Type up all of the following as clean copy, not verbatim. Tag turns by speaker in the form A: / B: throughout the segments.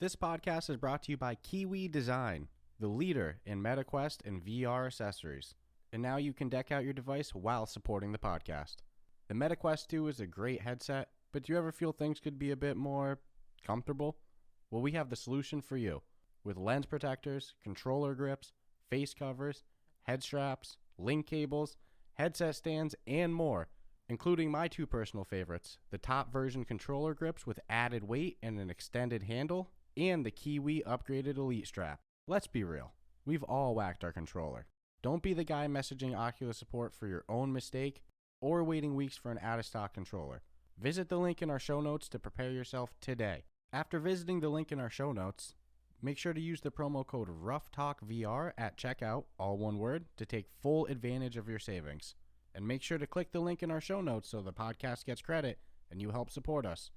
A: This podcast is brought to you by Kiwi Design, the leader in MetaQuest and VR accessories. And now you can deck out your device while supporting the podcast. The MetaQuest 2 is a great headset, but do you ever feel things could be a bit more comfortable? Well, we have the solution for you. With lens protectors, controller grips, face covers, head straps, link cables, headset stands, and more, including my two personal favorites, the top version controller grips with added weight and an extended handle, and the Kiwi upgraded Elite strap. Let's be real, we've all whacked our controller. Don't be the guy messaging Oculus support for your own mistake or waiting weeks for an out-of-stock controller. Visit the link in our show notes to prepare yourself today. After visiting the link in our show notes, make sure to use the promo code RuffTalkVR at checkout, all one word, to take full advantage of your savings. And make sure to click the link in our show notes so the podcast gets credit and you help support us.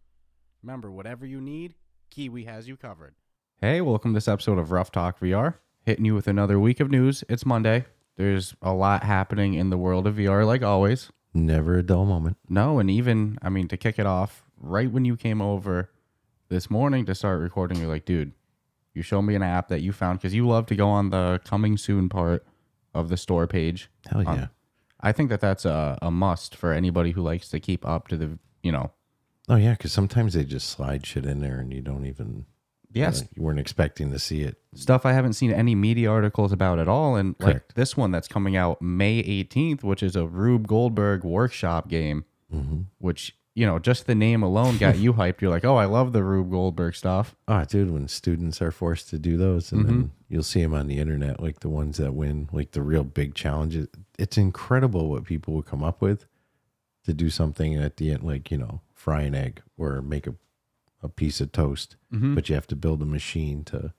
A: Remember, whatever you need, Kiwi has you covered. Hey, welcome to this episode of Ruff Talk VR. Hitting you with another week of news. It's Monday. There's a lot happening in the world of VR, like always.
B: Never a dull moment.
A: No, and even, to kick it off, right when you came over this morning to start recording, you're like, dude, you showed me an app that you found because you love to go on the coming soon part of the store page.
B: Hell yeah.
A: I think that's a must for anybody who likes to keep up to the,
B: Oh, yeah, because sometimes they just slide shit in there and you don't even...
A: Yes.
B: You weren't expecting to see it.
A: Stuff I haven't seen any media articles about at all. And
B: Correct.
A: Like this one that's coming out May 18th, which is a Rube Goldberg Workshop game, which, just the name alone got you hyped. You're like, oh, I love the Rube Goldberg stuff.
B: Oh, dude, when students are forced to do those and then you'll see them on the internet, like the ones that win, like the real big challenges. It's incredible what people will come up with to do something at the end, like, fry an egg or make a piece of toast, but you have to build a machine to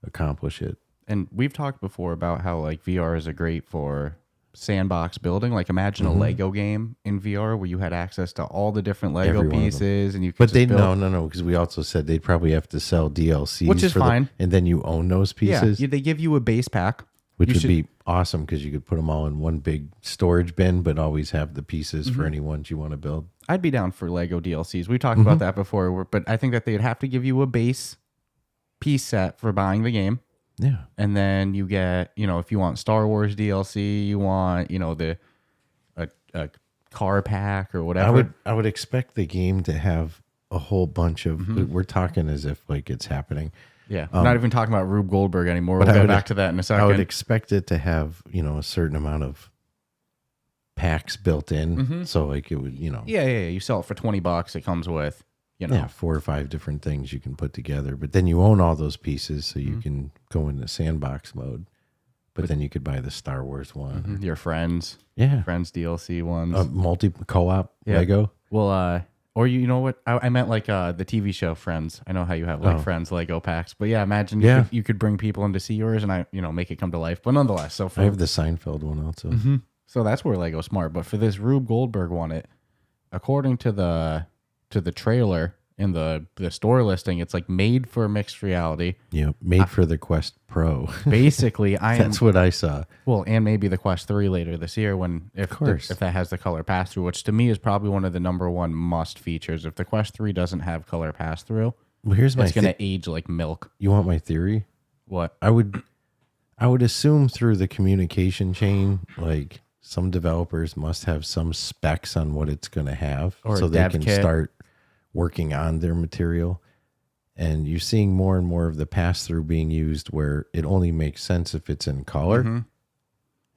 B: accomplish it.
A: And we've talked before about how like VR is a great for sandbox building. Like imagine a Lego game in VR where you had access to all the different Lego pieces and you could
B: But they
A: build.
B: no, because we also said they'd probably have to sell DLCs,
A: Which is fine.
B: And then you own those pieces.
A: Yeah, they give you a base pack.
B: Which would be awesome because you could put them all in one big storage bin, but always have the pieces for any ones you want to build.
A: I'd be down for Lego DLCs. We talked about that before, but I think that they'd have to give you a base piece set for buying the game.
B: Yeah.
A: And then you get, if you want Star Wars DLC, you want, a car pack or whatever.
B: I would expect the game to have a whole bunch of, we're talking as if like it's happening.
A: Yeah, I'm not even talking about Rube Goldberg anymore. We'll
B: But
A: get back to that in a second.
B: I would expect it to have, a certain amount of packs built in. So like it would,
A: Yeah. You sell it for $20. It comes with,
B: 4 or 5 different things you can put together. But then you own all those pieces so you can go into sandbox mode. But then you could buy the Star Wars one.
A: Your friends.
B: Yeah.
A: Friends DLC ones.
B: Multi co-op Lego.
A: Well, or you know what? I meant like the TV show Friends. I know how you have like Friends Lego packs, but yeah, imagine you could bring people in to see yours and make it come to life. But nonetheless, so
B: I have the Seinfeld one also.
A: So that's where Lego's smart. But for this Rube Goldberg one, according to the trailer in the store listing, it's like made for mixed reality.
B: Yeah, made for the Quest Pro.
A: Basically,
B: That's what I saw.
A: Well, and maybe the Quest 3 later this year if that has the color pass through, which to me is probably one of the number one must features. If the Quest 3 doesn't have color pass through,
B: Well, here's my
A: it's going to age like milk.
B: You want my theory?
A: What?
B: I would assume through the communication chain, like some developers must have some specs on what it's going to have,
A: Or
B: so
A: a
B: they
A: dev
B: can
A: kit.
B: start working on their material. And you're seeing more and more of the pass-through being used where it only makes sense if it's in color.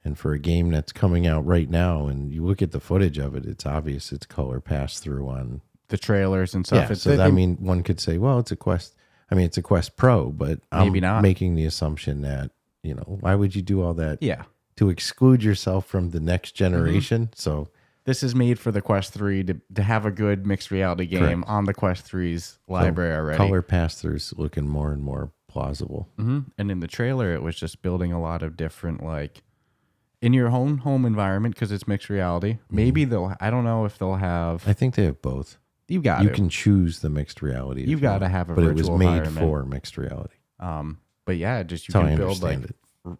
B: And for a game that's coming out right now, and you look at the footage of it, it's obvious it's color pass-through on
A: The trailers and stuff.
B: Yeah, so one could say, well, it's a Quest. It's a Quest Pro, but
A: Maybe
B: I'm
A: not.
B: making the assumption that, why would you do all that?
A: Yeah.
B: To exclude yourself from the next generation. So
A: This is made for the Quest 3 to have a good mixed reality game on the Quest 3's library already.
B: color pass-throughs looking more and more plausible.
A: And in the trailer, it was just building a lot of different, like, in your own home environment, because it's mixed reality. Maybe I don't know if they'll have...
B: I think they have both.
A: You
B: can choose the mixed reality.
A: You've got to have a
B: but
A: virtual
B: it was made
A: environment.
B: for mixed reality.
A: But yeah, just you
B: That's how
A: can
B: I
A: build like
B: understand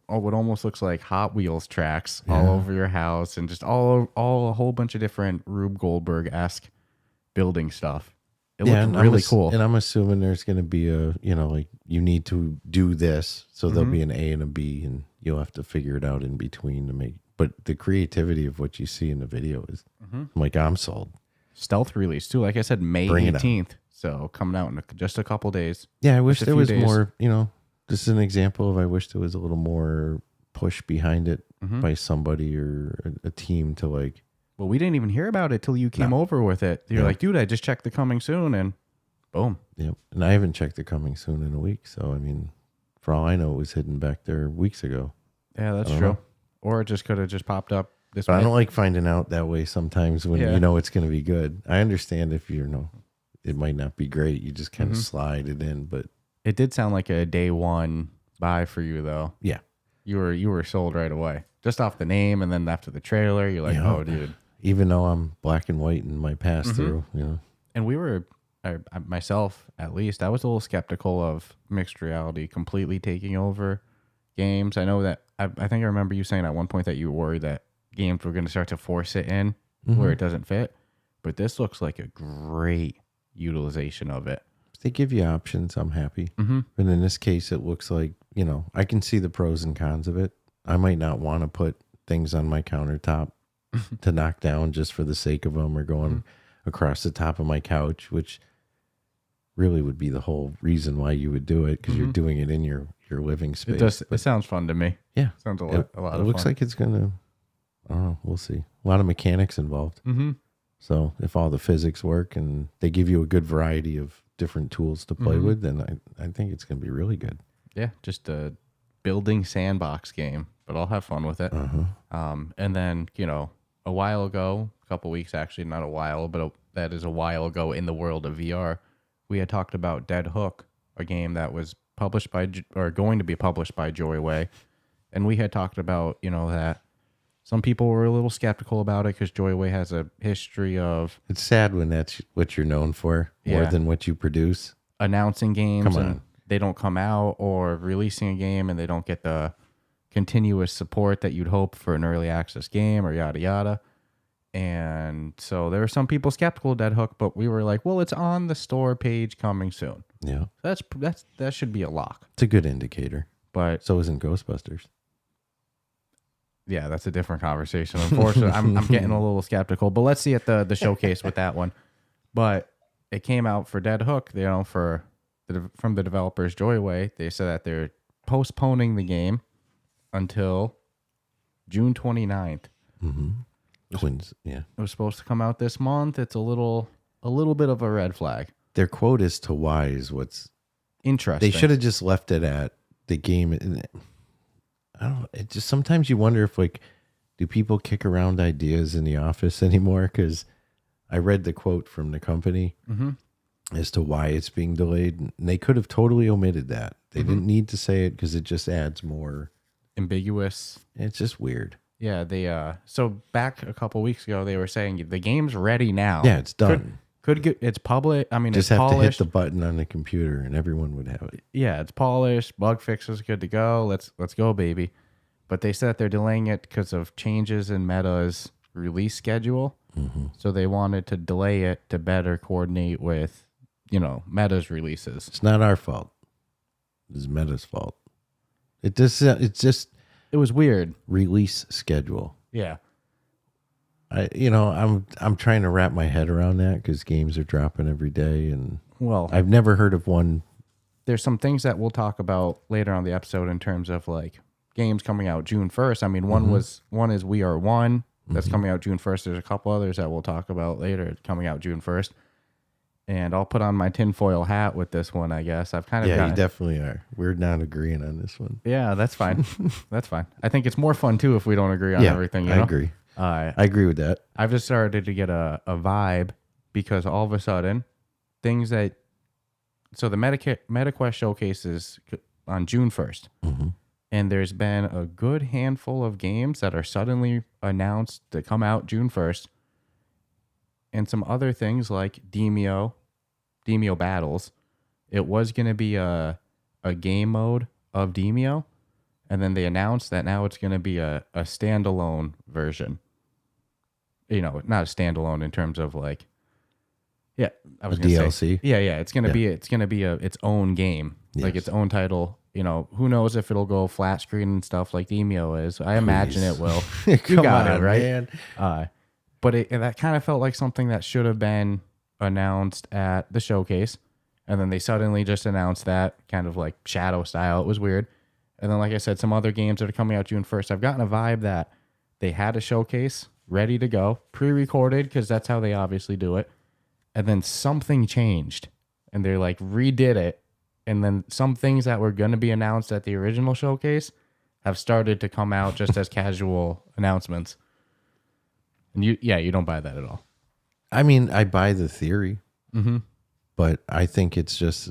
A: what almost looks like Hot Wheels tracks all over your house, and just all a whole bunch of different Rube Goldberg-esque building stuff. It looked really cool.
B: And I'm assuming there's going to be a, like you need to do this. So there'll be an A and a B, and you'll have to figure it out in between to make. But the creativity of what you see in the video is, I'm like, I'm sold.
A: Stealth release too. Like I said, May 18th. So coming out in just a couple days.
B: Yeah, I wish there was more, this is an example of I wish there was a little more push behind it by somebody or a team to like.
A: Well, we didn't even hear about it till you came over with it. You're like, dude, I just checked the coming soon, and boom.
B: Yep. And I haven't checked the coming soon in a week. So, I mean, for all I know, it was hidden back there weeks ago.
A: Yeah, that's true. Or it just could have just popped up this way.
B: I don't like finding out that way sometimes when you know it's going to be good. I understand if it might not be great. You just kind of slide it in, but
A: it did sound like a day one buy for you, though.
B: Yeah.
A: You were sold right away. Just off the name, and then after the trailer, you're like, oh, dude.
B: Even though I'm black and white in my pass through,
A: And we were, myself at least, I was a little skeptical of mixed reality completely taking over games. I know that, I think I remember you saying at one point that you were worried that games were going to start to force it in where it doesn't fit. But this looks like a great utilization of it.
B: If they give you options, I'm happy. But in this case, it looks like, I can see the pros and cons of it. I might not want to put things on my countertop to knock down just for the sake of them, or going across the top of my couch, which really would be the whole reason why you would do it, because you're doing it in your living space.
A: It does. It sounds fun to me.
B: Yeah.
A: Sounds a lot of fun.
B: It looks like it's going to, I don't know, we'll see. A lot of mechanics involved. So if all the physics work and they give you a good variety of different tools to play with, then I think it's going to be really good.
A: Yeah, just a building sandbox game, but I'll have fun with it. And then, a while ago, a couple weeks actually, not a while, but that is a while ago in the world of VR, we had talked about Dead Hook, a game that was published by, or going to be published by Joyway. And we had talked about, that some people were a little skeptical about it because Joyway has a history of...
B: It's sad when that's what you're known for, more than what you produce.
A: Announcing games and they don't come out, or releasing a game and they don't get the continuous support that you'd hope for an early access game, or yada yada. And so there were some people skeptical of Dead Hook, but we were like, well, it's on the store page coming soon.
B: Yeah.
A: That should be a lock.
B: It's a good indicator.
A: But
B: so isn't Ghostbusters.
A: Yeah, that's a different conversation. Unfortunately, I'm getting a little skeptical, but let's see at the showcase with that one. But it came out for Dead Hook, from the developers Joyway. They said that they're postponing the game until June 29th.
B: Twins, yeah.
A: It was supposed to come out this month. It's a little bit of a red flag.
B: Their quote as to why is what's
A: interesting.
B: They should have just left it at the game. I don't know. It just, sometimes you wonder if, like, do people kick around ideas in the office anymore? Because I read the quote from the company as to why it's being delayed, and they could have totally omitted that. They didn't need to say it because it just adds more
A: ambiguous.
B: It's just weird.
A: Yeah, they so back a couple weeks ago they were saying the game's ready now.
B: Yeah, it's done.
A: Could get it's public. I mean,
B: just
A: it's
B: have
A: polished.
B: to hit the button on the computer and everyone would have it.
A: Yeah, it's polished. Bug fixes good to go. Let's go, baby. But they said they're delaying it because of changes in Meta's release schedule. So they wanted to delay it to better coordinate with, Meta's releases.
B: It's not our fault. It's Meta's fault. It
A: was weird.
B: Release schedule.
A: Yeah.
B: I'm trying to wrap my head around that because games are dropping every day, and I've never heard of one.
A: There's some things that we'll talk about later on the episode in terms of like games coming out June 1st. I mean, one is We Are One that's coming out June 1st. There's a couple others that we'll talk about later coming out June 1st. And I'll put on my tinfoil hat with this one, I guess. I've kind of
B: you definitely are. We're not agreeing on this one.
A: Yeah, that's fine. That's fine. I think it's more fun too if we don't agree on everything.
B: I agree. I agree with that.
A: I've just started to get a vibe because all of a sudden, things that... So the MetaQuest showcase is on June 1st. And there's been a good handful of games that are suddenly announced to come out June 1st. And some other things like Demeo Battles. It was going to be a game mode of Demeo. And then they announced that now it's going to be a standalone version. Not a standalone in terms of like Yeah, I was
B: A
A: gonna
B: DLC?
A: say. Yeah, it's gonna be its own game, like
B: Yes.
A: its own title. Who knows if it'll go flat screen and stuff like Demeo is. I imagine
B: Please.
A: it will.
B: Come
A: got
B: on,
A: it right.
B: man.
A: But that kind of felt like something that should have been announced at the showcase, and then they suddenly just announced that kind of like shadow style. It was weird. And then, like I said, some other games that are coming out June 1st. I've gotten a vibe that they had a showcase ready to go, pre-recorded, because that's how they obviously do it. And then something changed, and they're like redid it. And then some things that were going to be announced at the original showcase have started to come out just as casual announcements. And you don't buy that at all.
B: I mean, I buy the theory, but I think it's just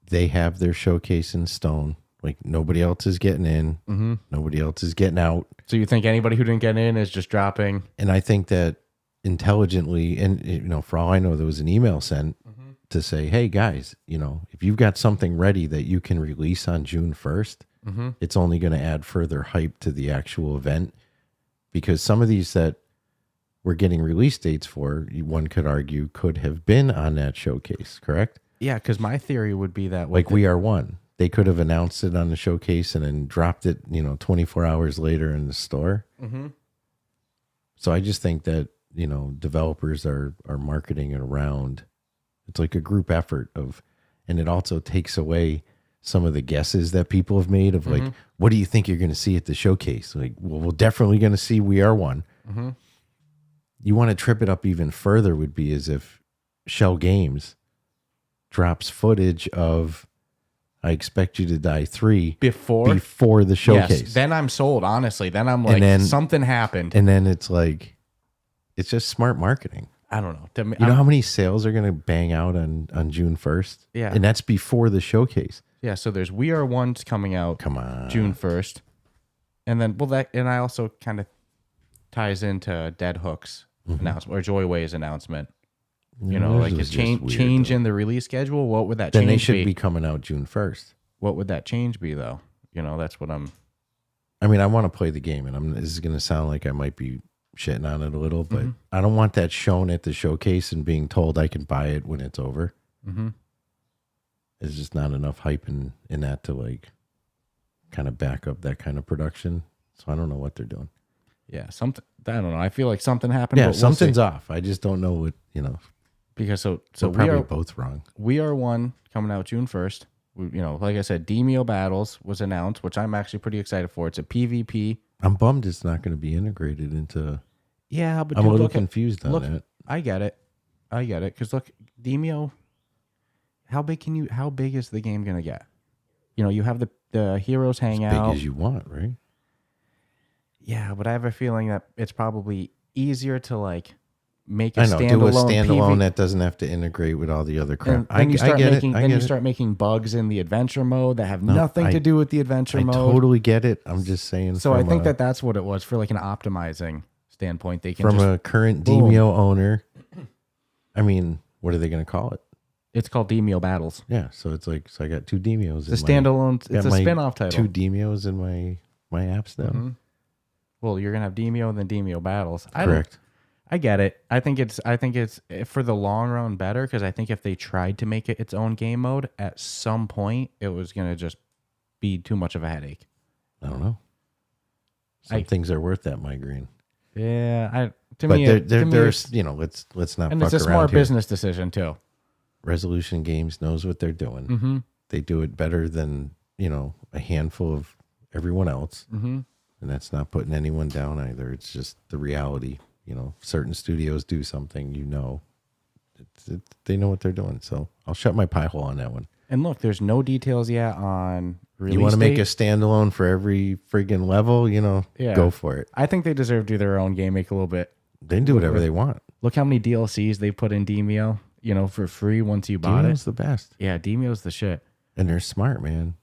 B: they have their showcase in stone. Like nobody else is getting in, nobody else is getting out.
A: So you think anybody who didn't get in is just dropping?
B: And I think that intelligently, and for all I know, there was an email sent to say, hey guys, if you've got something ready that you can release on June 1st, it's only going to add further hype to the actual event, because some of these that we're getting release dates for, one could argue, could have been on that showcase, correct?
A: Yeah, because my theory would be that
B: Like We Are One. They could have announced it on the showcase and then dropped it, 24 hours later in the store. So I just think that, developers are marketing it around. It's like a group effort and it also takes away some of the guesses that people have made of like, what do you think you're going to see at the showcase? Like, well, we're definitely going to see We Are One. You want to trip it up even further would be as if Shell Games drops footage of I Expect You to Die 3 before the showcase.
A: Yes, then I'm sold, honestly. Then I'm like, something happened.
B: And then it's like, it's just smart marketing.
A: I don't know.
B: You know how many sales are going to bang out on June 1st?
A: Yeah.
B: And that's before the showcase.
A: Yeah, so there's We Are One's coming out
B: Come on.
A: June 1st. And then, I also kind of ties into Dead Hook's announcement, or Joyway's announcement. Like a change in the release schedule. What would that change be?
B: Then they should be coming out June 1st.
A: What would that change be, though? That's what
B: I mean, I want to play the game, and this is going to sound like I might be shitting on it a little, but I don't want that shown at the showcase and being told I can buy it when it's over. There's just not enough hype in that to like kind of back up that kind of production. So I don't know what they're doing.
A: Yeah, something. I don't know. I feel like something happened.
B: Yeah,
A: but
B: something's off. I just don't know what,
A: Because so
B: we're probably both wrong.
A: We Are One coming out June 1st. Like I said, Demeo Battles was announced, which I'm actually pretty excited for. It's a PvP.
B: I'm bummed it's not going to be integrated into.
A: Yeah, but
B: I'm a little confused on that.
A: I get it. Because look, Demeo. How big is the game gonna get? You have the heroes hangout.
B: As big as you want, right?
A: Yeah, but I have a feeling that it's probably easier to like make
B: do a
A: standalone
B: standalone that doesn't have to integrate with all the other crap.
A: Then you start making bugs in the adventure mode that have nothing to do with the adventure mode.
B: I totally get it. I'm just saying.
A: So I think that's what it was for like an optimizing standpoint. They can
B: from a current Demeo owner. I mean, what are they going to call it?
A: It's called Demeo Battles.
B: Yeah, so it's like I got two Demeos.
A: It's a standalone. It's a spin-off title.
B: Two Demeos in my apps now.
A: Well, you're gonna have Demeo and then Demeo Battles.
B: Correct.
A: I get it. I think it's for the long run better, because I think if they tried to make it its own game mode at some point, it was gonna just be too much of a headache.
B: I don't know. Some things are worth that migraine.
A: Yeah,
B: there's let's not.
A: And
B: fuck
A: it's a
B: around
A: smart
B: here.
A: business decision too.
B: Resolution Games knows what they're doing. They do it better than a handful of everyone else, and that's not putting anyone down either. It's just the reality. Certain studios do something. They know what they're doing. So I'll shut my pie hole on that one.
A: And look, there's no details yet on release
B: You want to make
A: date.
B: a standalone for every friggin' level, go for it.
A: I think they deserve to do their own game, make a little bit.
B: They can do whatever they want.
A: Look how many DLCs they put in Demeo, for free once you bought
B: Demeo's
A: it.
B: the best.
A: Yeah, Demeo's the shit.
B: And they're smart, man.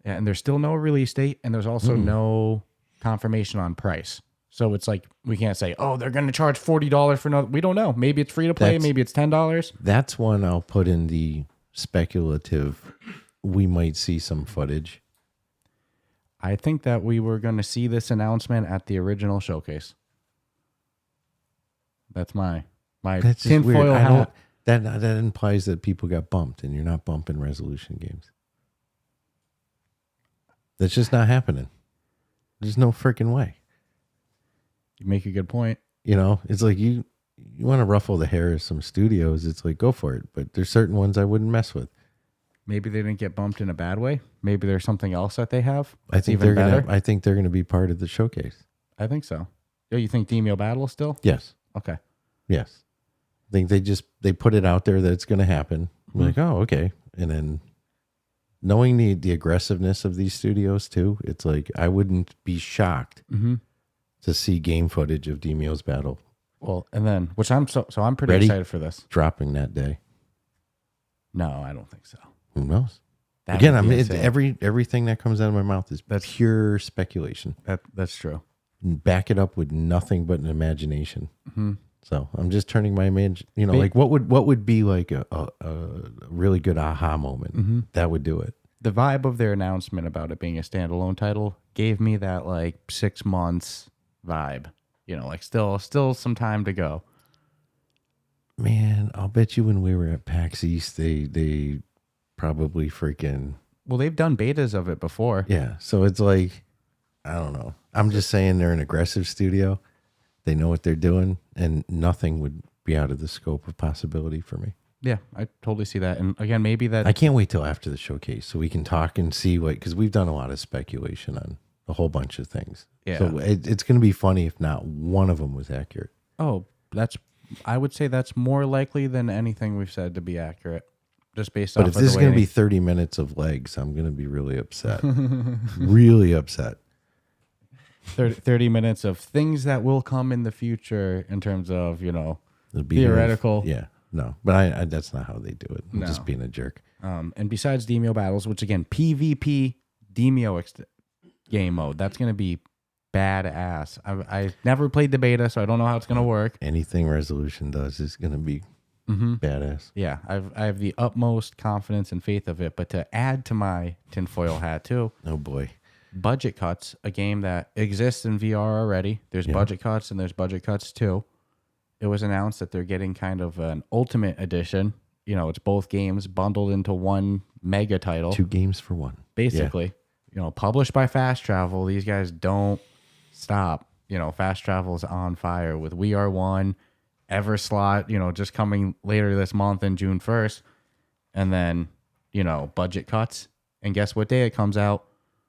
A: Yeah, and there's still no release date, and there's also no confirmation on price. So it's like, we can't say, oh, they're going to charge $40 for another. We don't know. Maybe it's free to play. Maybe it's $10.
B: That's one I'll put in the speculative. We might see some footage.
A: I think that we were going to see this announcement at the original showcase. That's my tinfoil hat.
B: That implies that people got bumped, and you're not bumping resolution games. That's just not happening. There's no freaking way.
A: You make a good point.
B: You know, it's like you want to ruffle the hair of some studios. It's like, go for it. But there's certain ones I wouldn't mess with.
A: Maybe they didn't get bumped in a bad way. Maybe there's something else that they have.
B: I think
A: even better.
B: I think they're gonna be part of the showcase.
A: I think so. Oh, you think Demeo Battles still?
B: Yes.
A: Okay.
B: Yes. I think they put it out there that it's gonna happen. I'm like, oh, okay. And then knowing the aggressiveness of these studios too, it's like I wouldn't be shocked to see game footage of Demeo's battle.
A: Well, and then which I'm pretty excited for this.
B: Dropping that day.
A: No, I don't think so.
B: Who knows?
A: That
B: Again,
A: would be
B: everything that comes out of my mouth is pure speculation.
A: That's true.
B: Back it up with nothing but an imagination.
A: Mm-hmm.
B: So I'm just turning my like what would be like a really good aha moment that would do it.
A: The vibe of their announcement about it being a standalone title gave me that like 6 months vibe. You know, like still some time to go.
B: Man, I'll bet you when we were at PAX East, they probably freaking...
A: Well, they've done betas of it before.
B: Yeah, so it's like, I don't know. I'm just saying they're an aggressive studio. They know what they're doing, and nothing would be out of the scope of possibility for me.
A: Yeah, I totally see that. And again, maybe that...
B: I can't wait till after the showcase so we can talk and see what... Because we've done a lot of speculation on a whole bunch of things.
A: Yeah.
B: So it's going to be funny if not one of them was accurate.
A: Oh, I would say that's more likely than anything we've said to be accurate. Just based off
B: But if this is going to be 30 minutes of legs, I'm going to be really upset. Really upset.
A: 30 minutes of things that will come in the future in terms of,
B: Be
A: theoretical.
B: Yeah, no. But I that's not how they do it. I'm
A: No.
B: just being a jerk.
A: And besides Demeo Battles, which again, PvP Demeo game mode, that's going to be badass. I've never played the beta, so I don't know how it's going to work.
B: Anything Resolution does is going to be badass.
A: Yeah, I have the utmost confidence and faith of it. But to add to my tinfoil hat too,
B: Oh boy.
A: Budget Cuts, a game that exists in VR already. There's Budget Cuts and there's Budget Cuts 2. It was announced that they're getting kind of an ultimate edition. It's both games bundled into one mega title.
B: 2 games for 1.
A: Basically. Published by Fast Travel. These guys don't stop. Fast Travel is on fire with We Are One, Everslaught, just coming later this month in June 1st. And then, Budget Cuts. And guess what day it comes out?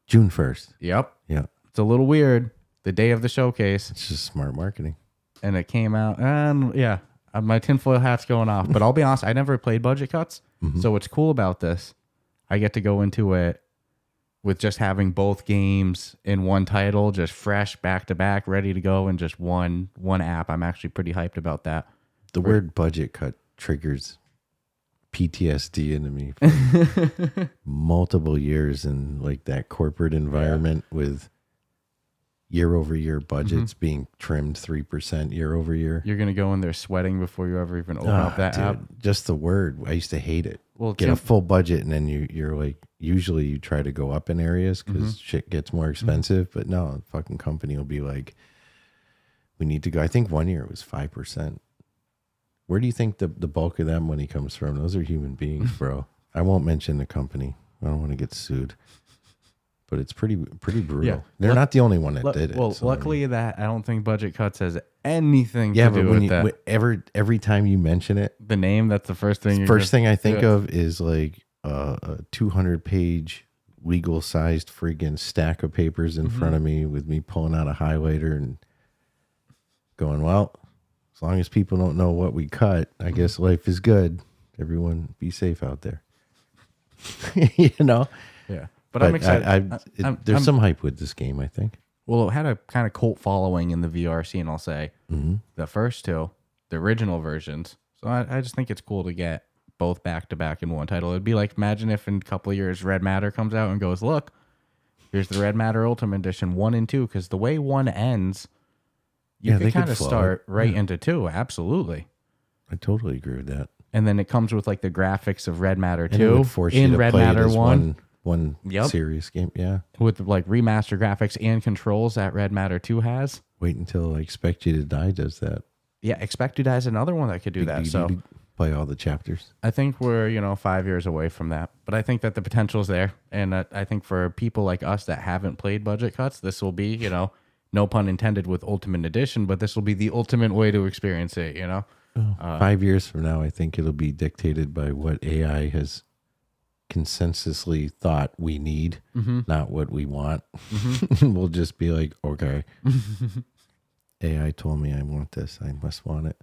B: June 1st.
A: Yep.
B: Yeah.
A: It's a little weird. The day of the showcase.
B: It's just smart marketing.
A: And it came out. And yeah, my tinfoil hat's going off. But I'll be honest, I never played Budget Cuts. So what's cool about this, I get to go into it with just having both games in one title, just fresh, back to back, ready to go, and just one app. I'm actually pretty hyped about that.
B: The word budget cut triggers PTSD into me for multiple years in like that corporate environment with year over year budgets being trimmed 3% year over year.
A: You're going to go in there sweating before you ever even open up that app.
B: Just the word. I used to hate it.
A: Well,
B: get a full budget and then you're like, usually you try to go up in areas because shit gets more expensive. But no, the fucking company will be like, we need to go. I think one year it was 5%. Where do you think the bulk of that money comes from? Those are human beings, bro. I won't mention the company. I don't want to get sued. But it's pretty brutal. Yeah. They're not the only one that did it.
A: Well, so luckily that I don't think Budget Cuts has anything to do with that.
B: Every time you mention it,
A: the name, that's the first thing.
B: First thing I think of is like a 200-page legal-sized friggin' stack of papers in front of me with me pulling out a highlighter and going, well, as long as people don't know what we cut, I guess life is good. Everyone be safe out there.
A: Yeah. But I'm excited.
B: There's some hype with this game, I think.
A: Well, it had a kind of cult following in the VR scene, I'll say. The first two, the original versions. So I just think it's cool to get both back-to-back in one title. It'd be like, imagine if in a couple of years Red Matter comes out and goes, look, here's the Red Matter Ultimate Edition 1 and 2, because the way 1 ends, you can kind of start right into 2. Absolutely.
B: I totally agree with that.
A: And then it comes with like the graphics of Red Matter 2 in Red Matter 1.
B: One serious game, yeah.
A: With like remaster graphics and controls that Red Matter 2 has.
B: Wait until I Expect You to Die does that.
A: Yeah, Expect You to Die is another one that could do that. So
B: play all the chapters.
A: I think we're 5 years away from that, but I think that the potential's there, and I think for people like us that haven't played budget cuts, this will be no pun intended with Ultimate Edition, but this will be the ultimate way to experience it.
B: 5 years from now, I think it'll be dictated by what AI has consensusly thought we need, not what we want. We'll just be like, okay, AI told me I want this. I must want it.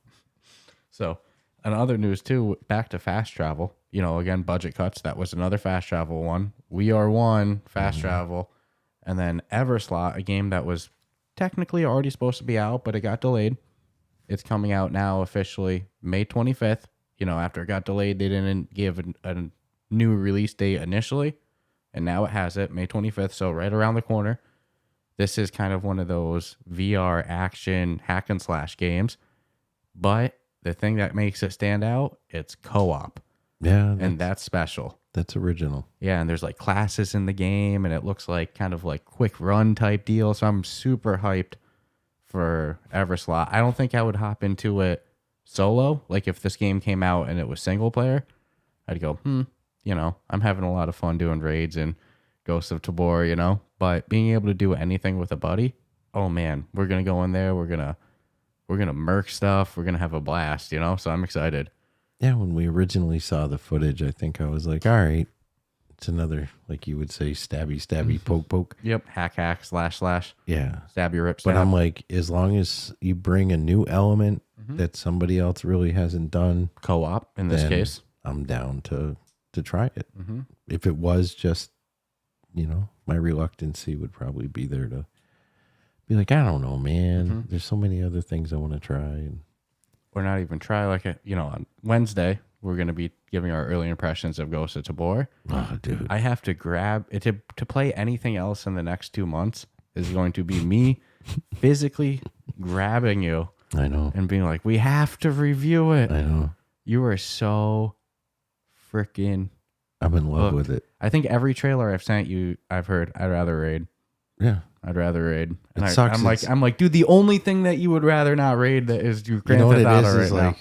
A: So, and other news too, back to fast travel. Again, budget cuts. That was another fast travel one. We Are One, fast travel. And then Everslaught, a game that was technically already supposed to be out, but it got delayed. It's coming out now officially May 25th. After it got delayed, they didn't give a new release date initially. And now it has it, May 25th. So right around the corner. This is kind of one of those VR action hack and slash games. But the thing that makes it stand out, it's co-op.
B: Yeah.
A: And that's special.
B: That's original.
A: Yeah, and there's like classes in the game, and it looks like kind of like quick run type deal. So I'm super hyped for Everslaught. I don't think I would hop into it solo. Like if this game came out and it was single player, I'd go, I'm having a lot of fun doing raids and Ghosts of Tabor, But being able to do anything with a buddy, oh man, we're gonna go in there, we're gonna merc stuff, we're gonna have a blast, So I'm excited.
B: Yeah, when we originally saw the footage, I think I was like, all right, it's another, like you would say, stabby, poke.
A: Yep, hack, slash.
B: Yeah.
A: Stab your rip, stab.
B: But I'm like, as long as you bring a new element that somebody else really hasn't done.
A: Co-op, in this case.
B: I'm down to try it. If it was just, my reluctancy would probably be there to be like, I don't know, man. There's so many other things I want to try. And
A: or not even try, like, on Wednesday, we're going to be giving our early impressions of Ghost of Tabor.
B: Oh, dude.
A: I have to grab it to play anything else in the next 2 months is going to be me physically grabbing you.
B: I know.
A: And being like, we have to review it.
B: I know.
A: You are so freaking
B: I'm in love with it.
A: I think every trailer I've sent you, I've heard, I'd rather raid.
B: Yeah.
A: I'd rather raid. And
B: sucks.
A: I'm like, dude, the only thing that you would rather not raid that is you Grand Theft Auto right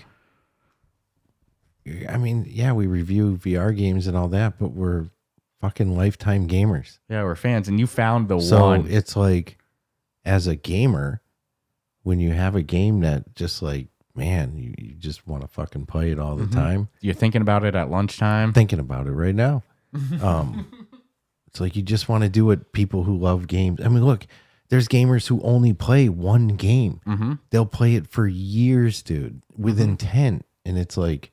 A: now.
B: I mean, yeah, we review VR games and all that, but we're fucking lifetime gamers.
A: Yeah, we're fans, and you found the one.
B: So it's like, as a gamer, when you have a game that just like, man, you just want to fucking play it all the time.
A: You're thinking about it at lunchtime.
B: Thinking about it right now. It's like you just want to do what people who love games. I mean, look, there's gamers who only play one game. They'll play it for years, dude, with intent. And it's like,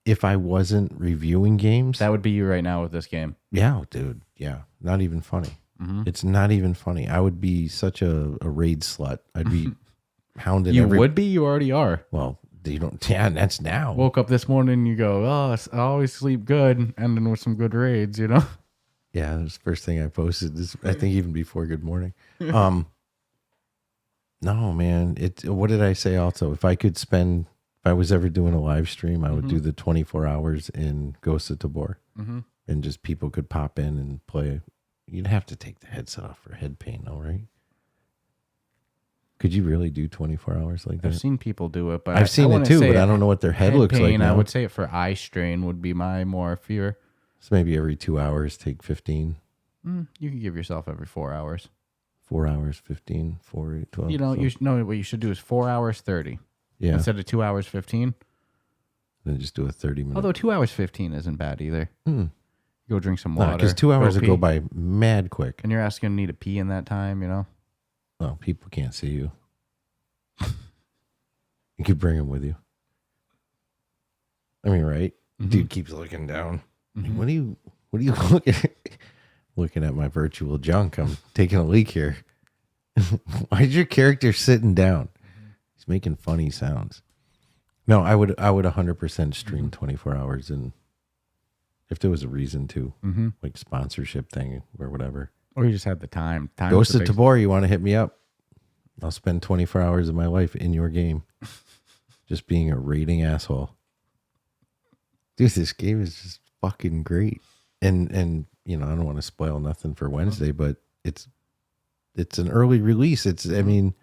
B: if I wasn't reviewing games,
A: that would be you right now with this game.
B: Yeah, dude. Yeah. Not even funny. It's not even funny. I would be such a raid slut. I'd be hounded.
A: You would be? You already are.
B: Well, you don't. Yeah, that's now.
A: Woke up this morning and you go, oh, I always sleep good. Ending with some good raids,
B: Yeah, that's the first thing I posted. I think even before Good Morning. No, man. What did I say also? If I was ever doing a live stream, I would do the 24 hours in Ghost of Tabor. And just people could pop in and play. You'd have to take the headset off for head pain, though, right? Could you really do 24 hours like that?
A: I've seen people do it, but
B: I've seen it too, but I don't know what their head looks like now.
A: I would say it for eye strain would be my more fear.
B: So maybe every 2 hours, take 15.
A: You can give yourself every 4 hours.
B: 4 hours, 15, 4, 8, 12.
A: What you should do is 4 hours 30.
B: Yeah.
A: Instead of 2 hours 15.
B: Then just do a 30-minute.
A: Although 2 hours 15 isn't bad either. Go drink some water.
B: Because 2 hours would go by mad quick.
A: And you're asking me to pee in that time,
B: Well, people can't see you. You could bring them with you. I mean, right? Dude keeps looking down. What are you looking at my virtual junk? I'm taking a leak here. Why's your character sitting down? He's making funny sounds. No, I would 100% stream 24 hours, and if there was a reason to, like sponsorship thing or whatever.
A: Or you just had the time.
B: Ghost of Tabor, you want to hit me up? I'll spend 24 hours of my life in your game, just being a raiding asshole. Dude, this game is just fucking great. And I don't want to spoil nothing for Wednesday, but it's an early release. It's janky,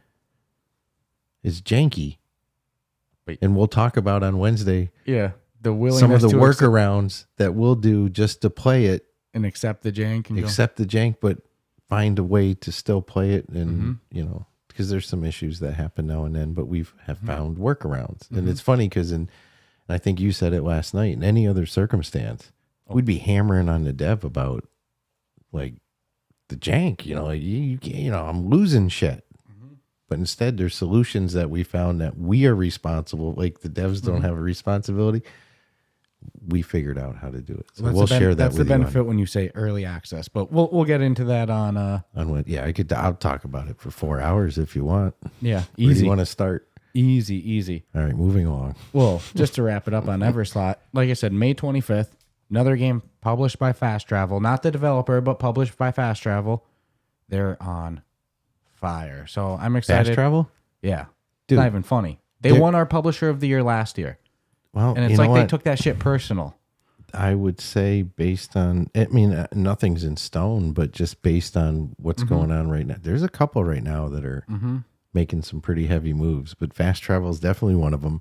B: And we'll talk about on Wednesday
A: Yeah. The willingness
B: some of the
A: to
B: workarounds that we'll do just to play it,
A: and accept the jank and
B: accept the jank, but find a way to still play it. And, because there's some issues that happen now and then, but have found workarounds. And it's funny because and I think you said it last night, in any other circumstance, we'd be hammering on the dev about like the jank, I'm losing shit. But instead there's solutions that we found that we are responsible. Like the devs don't have a responsibility. We figured out how to do it. So we'll share that
A: that's
B: with
A: the
B: you.
A: benefit when you say early access, but we'll get into that on
B: what? Yeah, I'll talk about it for 4 hours if you want.
A: Yeah,
B: Where
A: easy.
B: do you want to start?
A: Easy.
B: All right, moving along.
A: Well, just to wrap it up on Everslaught, like I said, May 25th, another game published by Fast Travel, not the developer, but published by Fast Travel. They're on fire. So I'm excited.
B: Fast Travel?
A: Yeah.
B: Dude,
A: it's not even funny. They won our Publisher of the Year last year.
B: Well,
A: And it's like they took that shit personal.
B: I would say based on, nothing's in stone, but just based on what's going on right now. There's a couple right now that are making some pretty heavy moves, but Fast Travel is definitely one of them.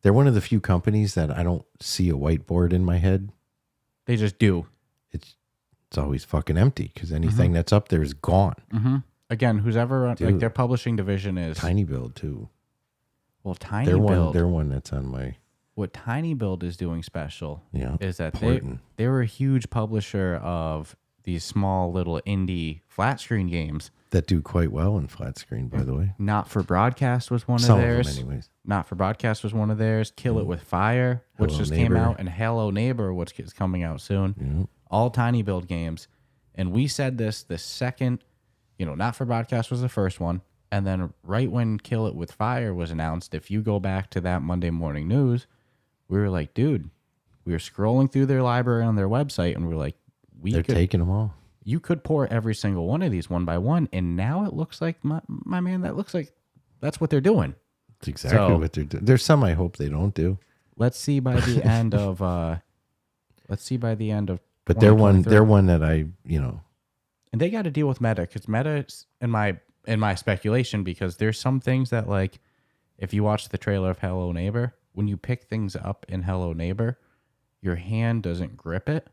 B: They're one of the few companies that I don't see a whiteboard in my head.
A: They just do.
B: It's always fucking empty because anything that's up there is gone.
A: Again, who's ever, like their publishing division is...
B: Tiny Build too.
A: Well, Tiny Build...
B: They're one that's on my...
A: What Tiny Build is doing special is that
B: important.
A: they were a huge publisher of these small little indie flat screen games.
B: That do quite well in flat screen, by the way.
A: Not for Broadcast was one
B: Some
A: of theirs.
B: of them anyways.
A: Not for Broadcast was one of theirs. Kill It With Fire, which
B: Hello
A: just
B: Neighbor.
A: came out, and Hello Neighbor, which is coming out soon. All Tiny Build games. And we said this the second, Not for Broadcast was the first one. And then right when Kill It With Fire was announced, if you go back to that Monday morning news, we were like, dude, we were scrolling through their library on their website, and we're like,
B: they're taking them all.
A: You could pour every single one of these one by one, and now it looks like, my man, that looks like that's what they're doing.
B: That's exactly what they're doing. There's some I hope they don't do.
A: Let's see by the end of.
B: But they're one that I.
A: And they got to deal with Meta, because Meta, in my speculation, because there's some things that, like, if you watch the trailer of Hello Neighbor, when you pick things up in Hello Neighbor, your hand doesn't grip it.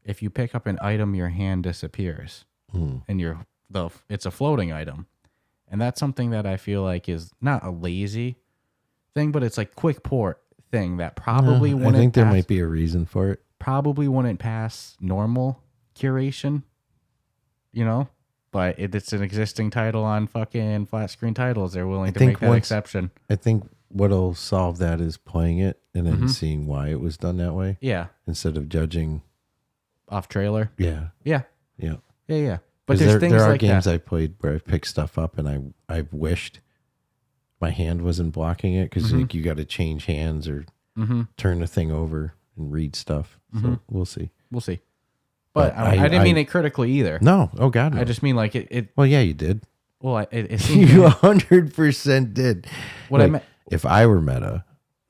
A: If you pick up an item, your hand disappears, and it's a floating item, and that's something that I feel like is not a lazy thing, but it's like quick port thing that probably wouldn't.
B: I think there might be a reason for it.
A: Probably wouldn't pass normal curation, but it's an existing title on fucking flat screen titles. They're willing to make that exception.
B: I think what'll solve that is playing it and then seeing why it was done that way.
A: Yeah.
B: Instead of judging
A: off trailer.
B: Yeah.
A: Yeah.
B: Yeah.
A: Yeah. Yeah. But there's things
B: there are
A: like
B: games
A: that.
B: I played where I picked stuff up and I've wished my hand wasn't blocking it because like you got to change hands or turn the thing over and read stuff. So we'll see.
A: We'll see. But I didn't mean it critically either.
B: No. Oh God. No.
A: I just mean like it.
B: Well, yeah, you did.
A: Well, it
B: you 100% did.
A: What I meant.
B: If I were Meta,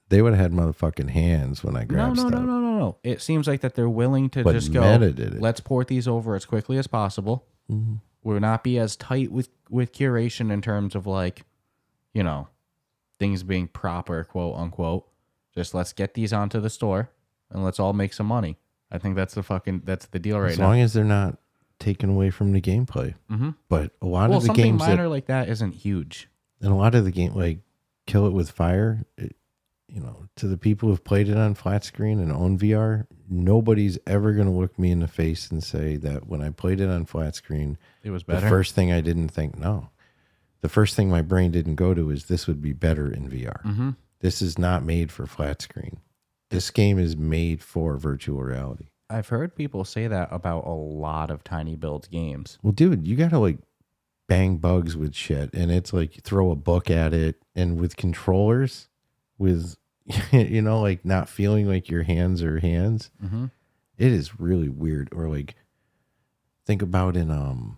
B: they would have had motherfucking hands when I grabbed stuff.
A: No. It seems like that they're willing to just go,
B: Meta did it.
A: Let's port these over as quickly as possible. We'll not be as tight with curation in terms of like, things being proper, quote unquote. Just let's get these onto the store and let's all make some money. I think that's the deal right now.
B: As long as they're not taken away from the gameplay. But a lot of the
A: something
B: games
A: minor like that isn't huge.
B: And a lot of the game, like Kill It With Fire, to the people who've played it on flat screen and own VR, nobody's ever going to look me in the face and say that when I played it on flat screen,
A: it was better.
B: The first thing I didn't think, the first thing my brain didn't go to is this would be better in VR. This is not made for flat screen. This game is made for virtual reality.
A: I've heard people say that about a lot of Tiny Build games.
B: Well, dude, you got to like bang bugs with shit, and it's like you throw a book at it, and with controllers, with like not feeling like your hands are hands. It is really weird. Or like think about in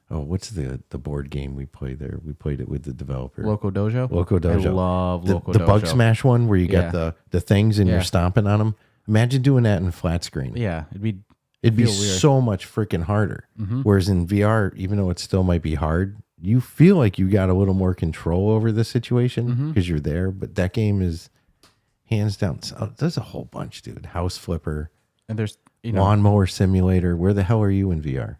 B: what's the board game we play there? We played it with the developer.
A: Loco Dojo.
B: I
A: love Loco Dojo.
B: The Bug Smash one where you got the things and you're stomping on them. Imagine doing that in flat screen.
A: Yeah, it'd be
B: so much freaking harder. Whereas in VR, even though it still might be hard, you feel like you got a little more control over the situation because you're there. But that game is hands down. There's a whole bunch, dude. House Flipper.
A: And there's, you know,
B: Lawnmower Simulator. Where the hell are you in VR?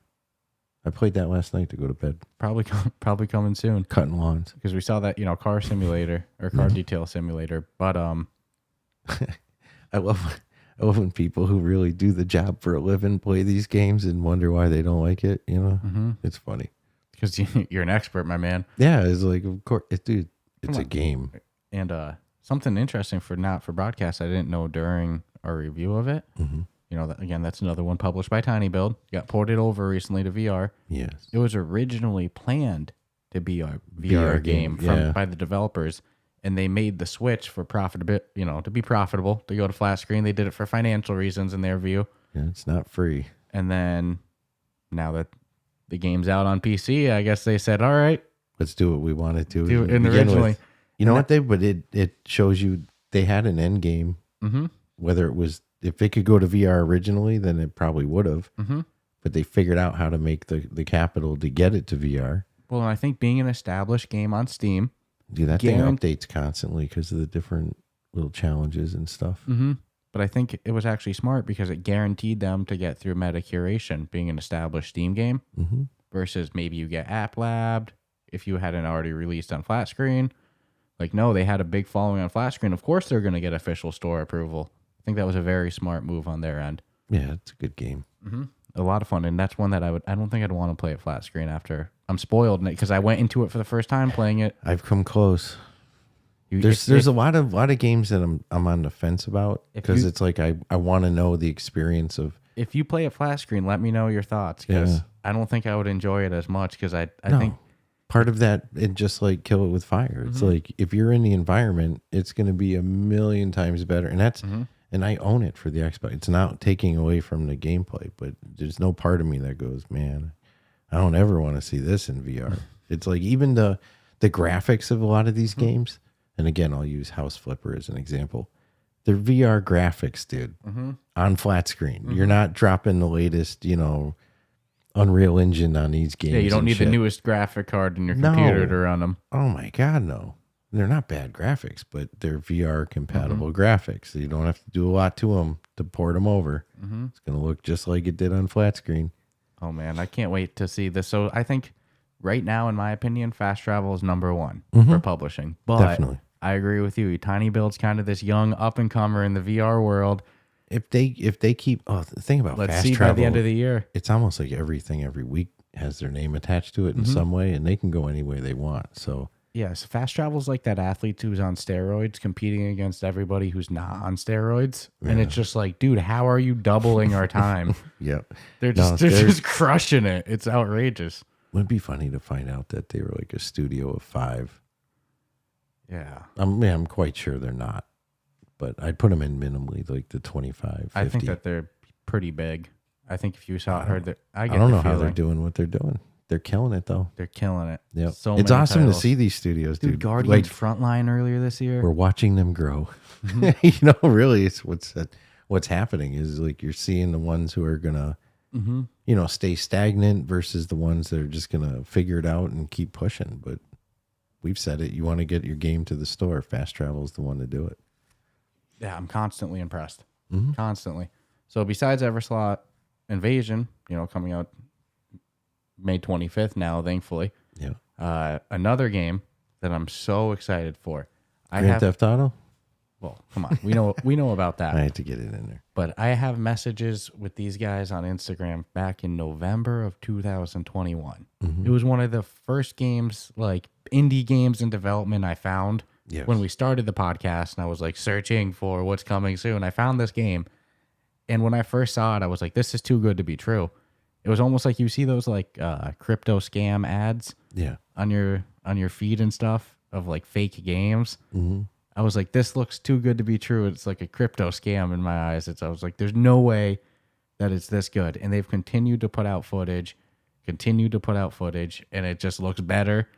B: I played that last night to go to bed.
A: probably coming soon.
B: Cutting lawns.
A: Because we saw that, you know, car simulator or car detail simulator. But
B: I love when people who really do the job for a living play these games and wonder why they don't like it. You know, it's funny.
A: Because you're an expert, my man.
B: Yeah, it's like, of course, dude, it's a game.
A: And something interesting for broadcast I didn't know during our review of it. You know, again, that's another one published by Tiny Build. Got ported over recently to VR.
B: Yes.
A: It was originally planned to be a VR game by the developers, and they made the switch for to be profitable, to go to flat screen. They did it for financial reasons in their view.
B: Yeah, it's not free.
A: And then now that the game's out on PC, I guess they said, all right,
B: let's do what we wanted to.
A: Do it originally.
B: You know what, but it shows you they had an end game. Whether it was, if it could go to VR originally, then it probably would have. But they figured out how to make the capital to get it to VR.
A: Well, and I think being an established game on Steam,
B: dude, that thing updates constantly because of the different little challenges and stuff.
A: But I think it was actually smart because it guaranteed them to get through meta curation, being an established Steam game, versus maybe you get app labbed if you hadn't already released on flat screen. Like, no, they had a big following on flat screen. Of course they're going to get official store approval. I think that was a very smart move on their end.
B: Yeah, it's a good game.
A: A lot of fun. And that's one that I don't think I'd want to play it flat screen after. I'm spoiled because I went into it for the first time playing it.
B: I've come close. There's a lot of games that I'm on the fence about because it's like I want to know the experience of. If
A: you play it flat screen, let me know your thoughts because I don't think I would enjoy it as much because I think
B: part of that, it just like Kill It With Fire. It's like if you're in the environment, it's going to be a million times better, and that's and I own it for the Xbox. It's not taking away from the gameplay, but there's no part of me that goes, man, I don't ever want to see this in VR. It's like even the graphics of a lot of these games. And again, I'll use House Flipper as an example. They're VR graphics, dude, on flat screen. You're not dropping the latest, Unreal Engine on these games.
A: Yeah, you don't need the newest graphic card in your computer to run them.
B: Oh my God, no. They're not bad graphics, but they're VR compatible graphics. So you don't have to do a lot to them to port them over. It's going to look just like it did on flat screen.
A: Oh man, I can't wait to see this. So I think right now, in my opinion, Fast Travel is number one for publishing. But definitely. I agree with you. Tiny Build's kind of this young up-and-comer in the VR world.
B: If they keep... Oh, the thing about
A: Let's
B: Fast
A: see
B: Travel...
A: by the end of the year.
B: It's almost like everything every week has their name attached to it in some way, and they can go any way they want. So
A: yes, Fast Travel's like that athlete who's on steroids competing against everybody who's not on steroids. Yeah. And it's just like, dude, how are you doubling our time? They're just crushing it. It's outrageous.
B: Would be funny to find out that they were like a studio of 5.
A: Yeah.
B: I'm quite sure they're not. But I'd put them in minimally like the 25, 50.
A: I think that they're pretty big. I think if you heard that,
B: I don't know how they're doing what they're doing. They're killing it though.
A: They're killing it.
B: Yeah, so it's awesome to see these studios, dude.
A: Guardians Frontline earlier this year.
B: We're watching them grow. Really, it's what's happening is like you're seeing the ones who are gonna, stay stagnant versus the ones that are just gonna figure it out and keep pushing. But we've said it. You want to get your game to the store. Fast Travel is the one to do it.
A: Yeah, I'm constantly impressed. Constantly. So besides Everslaught Invasion, coming out May 25th now, thankfully. Yeah. Another game that I'm so excited for.
B: Grand Theft Auto?
A: Well, come on. We know about that.
B: I had to get it in there.
A: But I have messages with these guys on Instagram back in November of 2021. It was one of the first games, like indie games in development I found when we started the podcast, and I was like searching for what's coming soon. I found this game, and when I first saw it, I was like, this is too good to be true. It was almost like you see those like crypto scam ads on your feed and stuff of like fake games. I was like, this looks too good to be true. It's like a crypto scam in my eyes. I was like, there's no way that it's this good. And they've continued to put out footage, and it just looks better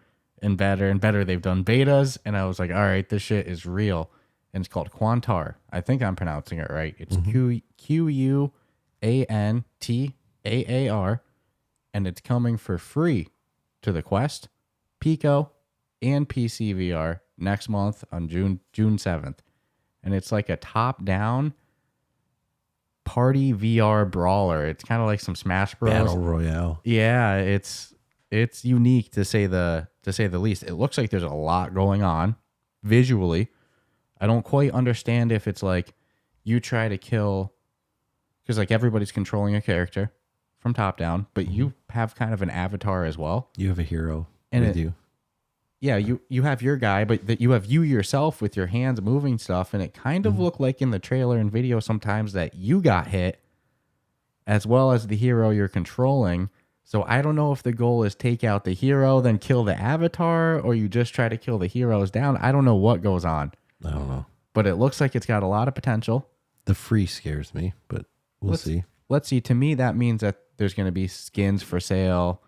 A: and better and better. They've done betas, and I was like, all right, this shit is real. And it's called Quantar. I think I'm pronouncing it right. It's Quantaar, and it's coming for free to the Quest Pico and PC VR next month on June 7th. And it's like a top-down party VR brawler. It's kind of like some Smash Bros.
B: Battle Royale.
A: Yeah, it's unique to say the least. It looks like there's a lot going on visually. I don't quite understand if it's like you try to kill, because like everybody's controlling a character from top down, but you have kind of an avatar as well.
B: You have a hero
A: And
B: with you.
A: Yeah, you have your guy, but that you have you yourself with your hands moving stuff, and it kind of looked like in the trailer and video sometimes that you got hit as well as the hero you're controlling. So I don't know if the goal is take out the hero, then kill the avatar, or you just try to kill the heroes down. I don't know what goes on.
B: I don't know.
A: But it looks like it's got a lot of potential.
B: The free scares me, but we'll see.
A: Let's see. To me, that means that there's going to be skins for sale,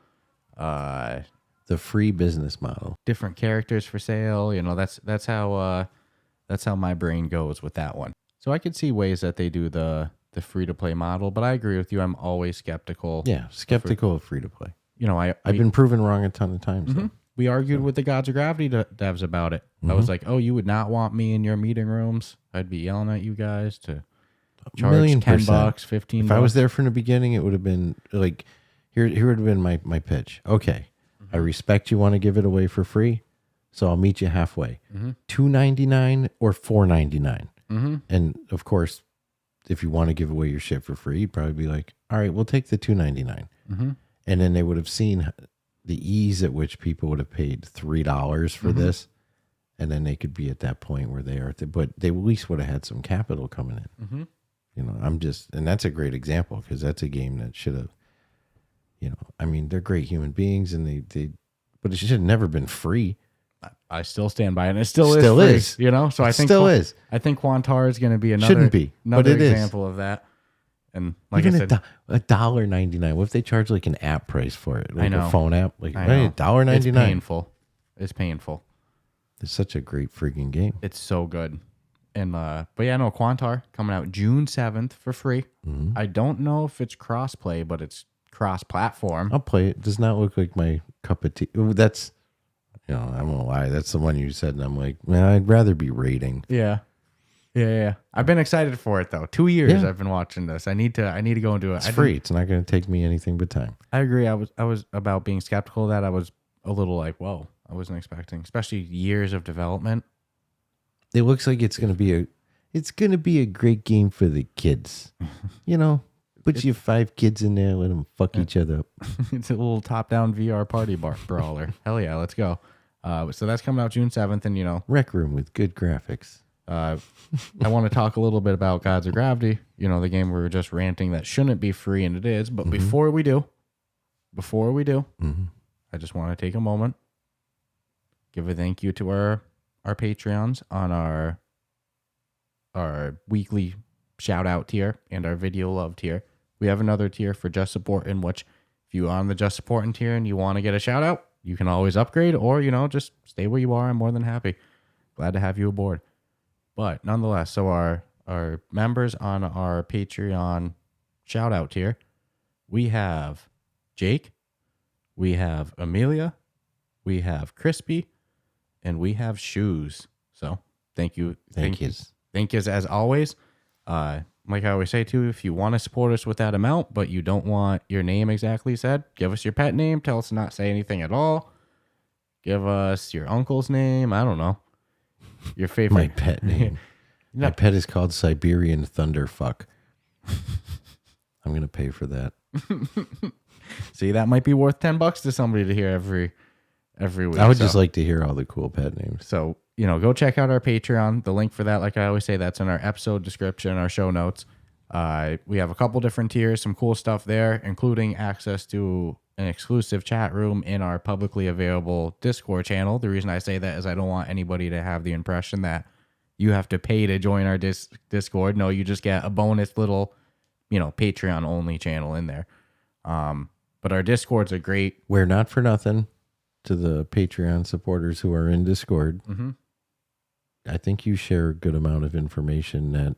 B: The free business model.
A: different characters for sale. You know, that's how my brain goes with that one. So I could see ways that they do the free to play model, but I agree with you. I'm always skeptical.
B: Yeah, skeptical of free to play.
A: You know,
B: I've been proven wrong a ton of times. Though.
A: We argued with the Gods of Gravity devs about it. I was like, oh, you would not want me in your meeting rooms. I'd be yelling at you guys to charge $10, $15.
B: If I was there from the beginning, it would have been like, here would have been my pitch. Okay, I respect you want to give it away for free, so I'll meet you halfway. $2.99 or $4.99. And of course, if you want to give away your shit for free, you'd probably be like, all right, we'll take the $2.99. And then they would have seen the ease at which people would have paid $3 for this, and then they could be at that point where they are. But they at least would have had some capital coming in. You know, and that's a great example because that's a game that should have. You know, I mean, they're great human beings, and but it should have never been free.
A: I still stand by it, and it still is free, you know. So I think
B: is.
A: I think Quantar is going to be
B: Shouldn't be, but it
A: example of that. And like
B: even
A: I said,
B: $1.99. What if they charge like an app price for it? Like
A: I know.
B: a phone app, like $1.99.
A: It's painful. It's painful.
B: It's such a great freaking game.
A: It's so good. And but yeah, no, Quantar coming out June 7th for free. I don't know if it's cross-play, but it's cross-platform.
B: I'll play it. Does not look like my cup of tea. That's, you know, I'm gonna lie. That's the one you said, and I'm like, man, I'd rather be raiding.
A: Yeah. I've been excited for it though. 2 years I've been watching this. I need to go and do it.
B: It's free. It's not going to take me anything but time.
A: I agree. I was about being skeptical of that. I was a little like, whoa, I wasn't expecting, especially years of development.
B: It looks like it's going to be a great game for the kids. You know, put you 5 kids in there, let them fuck each other up.
A: It's a little top-down VR party brawler. Hell yeah, let's go. So that's coming out June 7th, and you know,
B: Rec Room with good graphics.
A: I want to talk a little bit about Gods of Gravity. You know, the game we were just ranting that shouldn't be free, and it is. But before we do, I just want to take a moment, give a thank you to our Patreons on our weekly shout out tier and our video love tier. We have another tier for just support, in which if you are on the just supporting tier and you want to get a shout out, you can always upgrade, or you know, just stay where you are. I'm more than happy. Glad to have you aboard. But nonetheless, so our members on our Patreon shout out tier, we have Jake, we have Amelia, we have Crispy, and we have Shoes. So thank you. Thank you as always. Like I always say too, if you want to support us with that amount, but you don't want your name exactly said, give us your pet name. Tell us to not say anything at all. Give us your uncle's name. I don't know. Your favorite.
B: My pet name. My pet is called Siberian Thunderfuck. I'm going to pay for that.
A: See, that might be worth $10 to somebody to hear every week.
B: I would just like to hear all the cool pet names.
A: So, you know, go check out our Patreon. The link for that, like I always say, that's in our episode description, our show notes. We have a couple different tiers, some cool stuff there, including access to an exclusive chat room in our publicly available Discord channel. The reason I say that is I don't want anybody to have the impression that you have to pay to join our Discord. No, you just get a bonus little, you know, Patreon only channel in there. But our Discords are great.
B: We're not for nothing to the Patreon supporters who are in Discord. I think you share a good amount of information that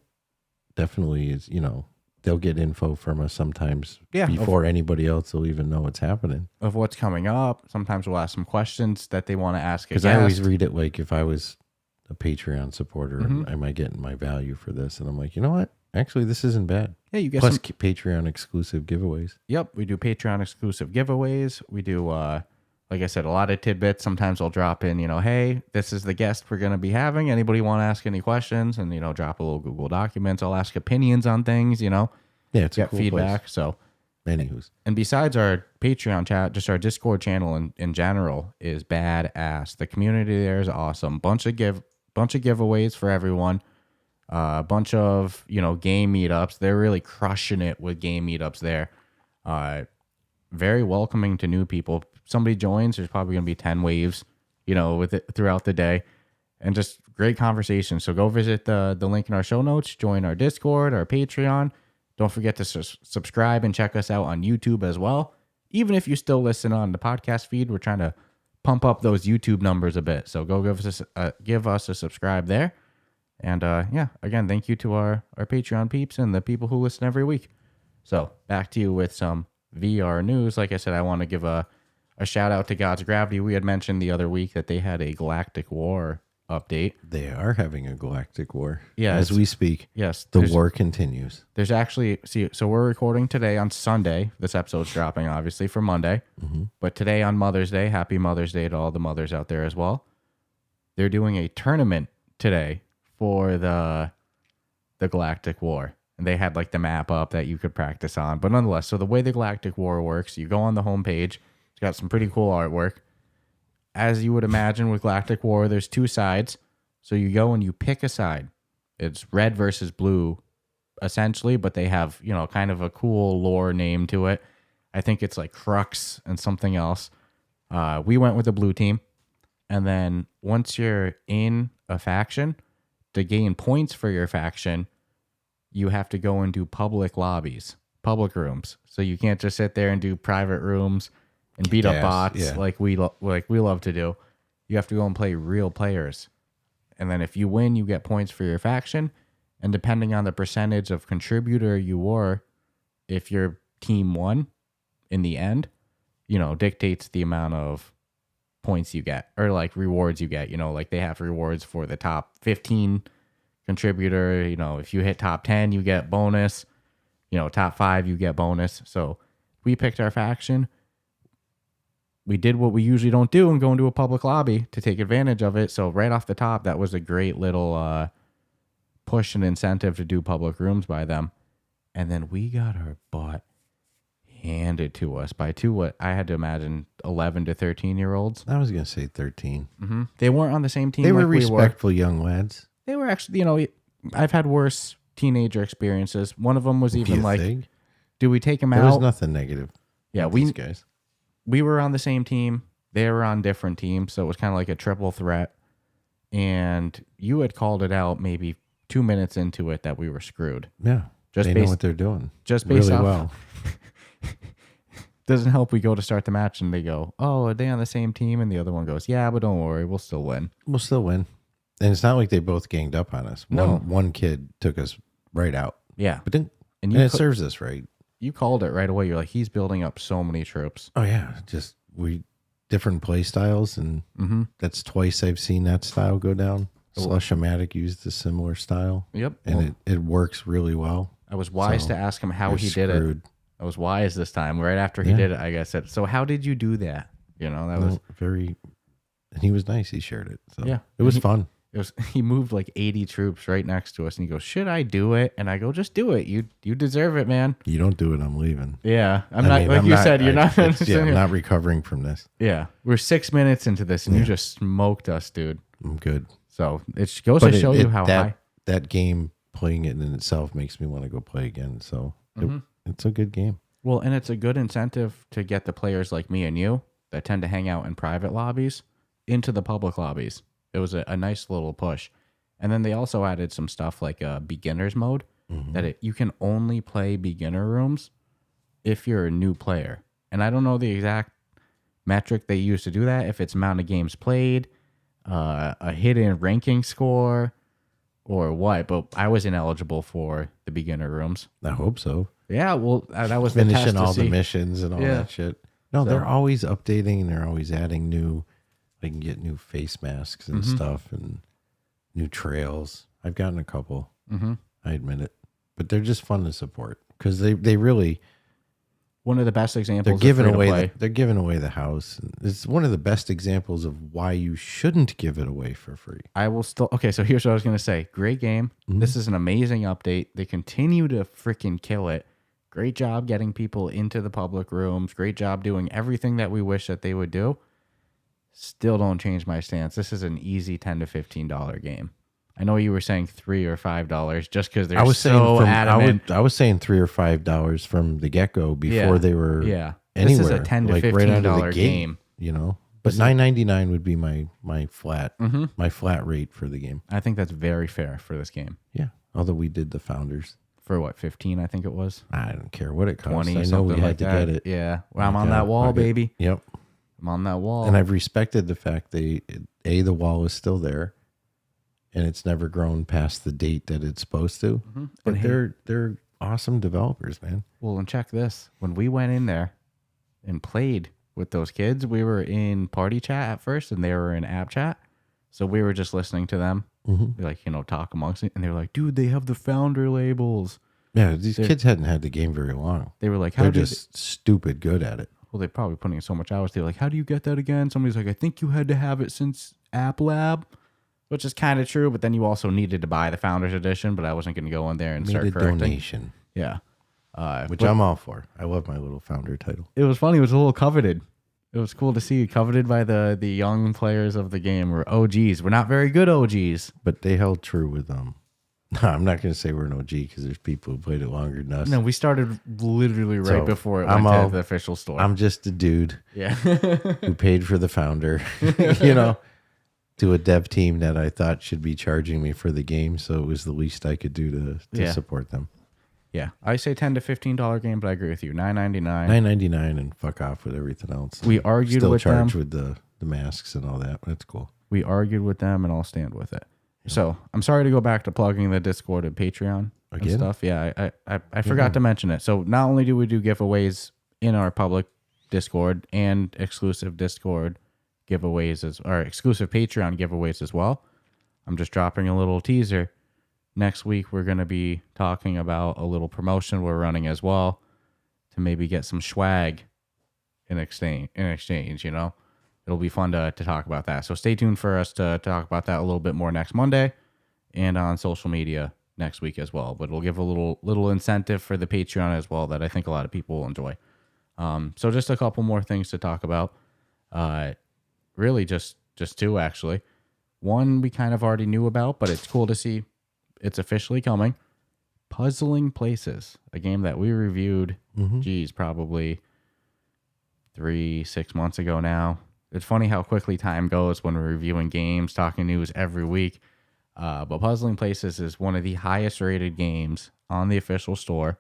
B: definitely is, you know, they'll get info from us sometimes
A: Yeah,
B: before anybody else will even know what's happening.
A: Of what's coming up. Sometimes we'll ask some questions that they want to ask.
B: Because I always read it like if I was a Patreon supporter, am I getting my value for this? And I'm like, you know what? Actually, this isn't bad.
A: Yeah, you get
B: plus Patreon exclusive giveaways.
A: Yep, we do Patreon exclusive giveaways. We do, like I said, a lot of tidbits. Sometimes I'll drop in, hey, this is the guest we're going to be having. Anybody want to ask any questions? And, drop a little Google Documents. I'll ask opinions on things, Yeah,
B: it's a cool
A: feedback.
B: Place.
A: So,
B: anywho's.
A: And besides our Patreon chat, just our Discord channel in general is badass. The community there is awesome. Bunch of giveaways for everyone. A bunch of, game meetups. They're really crushing it with game meetups there. Very welcoming to new people. Somebody joins, there's probably going to be 10 waves, with it throughout the day. And just great conversation. So go visit the link in our show notes. Join our Discord, our Patreon. Don't forget to subscribe and check us out on YouTube as well. Even if you still listen on the podcast feed, we're trying to pump up those YouTube numbers a bit. So go give us a subscribe there. And again, thank you to our Patreon peeps and the people who listen every week. So back to you with some VR news. Like I said, I want to give a shout out to Gods of Gravity. We had mentioned the other week that they had a Galactic War update.
B: They are having a Galactic War.
A: Yeah,
B: as we speak.
A: Yes.
B: The war continues.
A: There's actually, so we're recording today on Sunday. This episode's dropping, obviously, for Monday. Mm-hmm. But today on Mother's Day, happy Mother's Day to all the mothers out there as well. They're doing a tournament today for the Galactic War. And they had like the map up that you could practice on. But nonetheless, so the way the Galactic War works, you go on the homepage. It's got some pretty cool artwork. As you would imagine with Galactic War, there's two sides. So you go and you pick a side. It's red versus blue, essentially, but they have, kind of a cool lore name to it. I think it's like Crux and something else. We went with the blue team. And then once you're in a faction, to gain points for your faction, you have to go and do public lobbies, public rooms. So you can't just sit there and do private rooms and beat up bots like we love to do. You have to go and play real players. And then if you win, you get points for your faction. And depending on the percentage of contributor you were, if your team won in the end, dictates the amount of points you get or like rewards you get. Like they have rewards for the top 15 contributor. If you hit top 10, you get bonus. Top 5, you get bonus. So we picked our faction. We did what we usually don't do and go into a public lobby to take advantage of it. So right off the top, that was a great little push and incentive to do public rooms by them. And then we got our butt handed to us by two, what I had to imagine, 11 to 13-year-olds.
B: I was going to say 13.
A: Mm-hmm. They weren't on the same team.
B: They were respectful young lads.
A: They were actually, I've had worse teenager experiences. One of them was even like,
B: think?
A: Do we take them out?
B: There was nothing negative.
A: Yeah,
B: these guys.
A: We were on the same team. They were on different teams, so it was kind of like a triple threat. And you had called it out maybe 2 minutes into it that we were screwed.
B: Yeah, they know what they're doing.
A: Just based
B: really
A: off,
B: well.
A: Doesn't help. We go to start the match and they go, "Oh, are they on the same team?" And the other one goes, "Yeah, but don't worry, we'll still win."
B: We'll still win. And it's not like they both ganged up on us.
A: No.
B: One kid took us right out.
A: Yeah,
B: but then and it serves us right.
A: You called it right away. You're like, he's building up so many troops.
B: Oh yeah, just different play styles, and that's twice I've seen that style go down. Slush-O-Matic used a similar style.
A: Yep,
B: and it works really well.
A: I was wise to ask him how he did it. I was wise this time. Right after he did it, I said, "So how did you do that?" That was
B: very. And he was nice. He shared it. So
A: yeah,
B: it was fun.
A: He moved like 80 troops right next to us, and he goes, "Should I do it?" And I go, "Just do it. You deserve it, man."
B: You don't do it, I'm leaving.
A: Yeah, I'm not
B: recovering from this.
A: Yeah, we're 6 minutes into this, and you just smoked us, dude.
B: I'm good.
A: So it goes to show you how high
B: that game. Playing it in itself makes me want to go play again. So it's a good game.
A: Well, and it's a good incentive to get the players like me and you that tend to hang out in private lobbies into the public lobbies. It was a nice little push. And then they also added some stuff like a beginner's mode that you can only play beginner rooms if you're a new player. And I don't know the exact metric they use to do that, if it's amount of games played, a hidden ranking score, or what, but I was ineligible for the beginner rooms.
B: I hope so.
A: Yeah, well, that was the test
B: Finishing
A: to
B: all the
A: see.
B: missions and all
A: Yeah.
B: that shit. No,
A: So-
B: they're always updating and they're always adding new. I can get new face masks and stuff and new trails. I've gotten a couple. I admit it, but they're just fun to support because they really
A: One of the best examples.
B: they're
A: of
B: giving
A: free-to-play.
B: away they're giving away the house. It's one of the best examples of why you shouldn't give it away for free.
A: I will still. Okay, so here's what I was going to say. Great game. This is an amazing update. They continue to freaking kill it. Great job getting people into the public rooms. Great job doing everything that we wish that they would do. Still don't change my stance. This is an easy $10 to $15 game. I know you were saying $3 or $5 just because they're so adamant.
B: I was saying $3 or $5 from the get go before they were
A: anywhere.
B: This
A: is a $10 to $15 game.
B: You know, but $9.99 would be my flat rate for the game.
A: I think that's very fair for this game.
B: Yeah, although we did the founders
A: For what, 15? I think it was.
B: I don't care what it costs.
A: 20.
B: I know
A: something
B: we had
A: like
B: to
A: that.
B: get it.
A: Yeah, well, I'm on that wall, baby.
B: Yep.
A: I'm on that wall.
B: And I've respected the fact the wall is still there, and it's never grown past the date that it's supposed to. But they're awesome developers, man.
A: Well, and check this. When we went in there and played with those kids, we were in party chat at first, and they were in app chat. So we were just listening to them, like, talk amongst it. And they were like, dude, they have the founder labels.
B: Yeah, these kids hadn't had the game very long.
A: They were like,
B: they're just stupid good at it.
A: Well, they're probably putting in so much hours. They're like, how do you get that again? Somebody's like, I think you had to have it since App Lab, which is kind of true. But then you also needed to buy the Founders Edition, but I wasn't going to go in there and
B: Made
A: start
B: a
A: correcting.
B: donation.
A: Yeah.
B: Which I'm all for. I love my little founder title.
A: It was funny. It was a little coveted. It was cool to see coveted by the young players of the game. We're OGs. We're not very good OGs.
B: But they held true with them. No, I'm not going to say we're an OG because there's people who played it longer than us.
A: No, we started literally right
B: So,
A: before it
B: I'm
A: went
B: all-
A: to the official store.
B: I'm just a dude
A: yeah.
B: who paid for the founder, to a dev team that I thought should be charging me for the game. So it was the least I could do to
A: Yeah.
B: support them.
A: Yeah. I say $10 to $15 game, but I agree with you. $9.99.
B: $9.99 and fuck off with everything else.
A: We argued
B: Still
A: with
B: charged
A: them.
B: with the masks and all that. That's cool.
A: We argued with them, and I'll stand with it. So I'm sorry to go back to plugging the Discord and Patreon and
B: Again?
A: stuff. Yeah, I forgot to mention it. So not only do we do giveaways in our public Discord and exclusive Discord giveaways or exclusive Patreon giveaways as well. I'm just dropping a little teaser. Next week we're going to be talking about a little promotion we're running as well to maybe get some swag in exchange. It'll be fun to talk about that. So stay tuned for us to talk about that a little bit more next Monday and on social media next week as well. But it'll give a little incentive for the Patreon as well that I think a lot of people will enjoy. So just a couple more things to talk about. Really just two, actually. One we kind of already knew about, but it's cool to see it's officially coming. Puzzling Places, a game that we reviewed, probably 3-6 months ago now. It's funny how quickly time goes when we're reviewing games, talking news every week. But Puzzling Places is one of the highest rated games on the official store.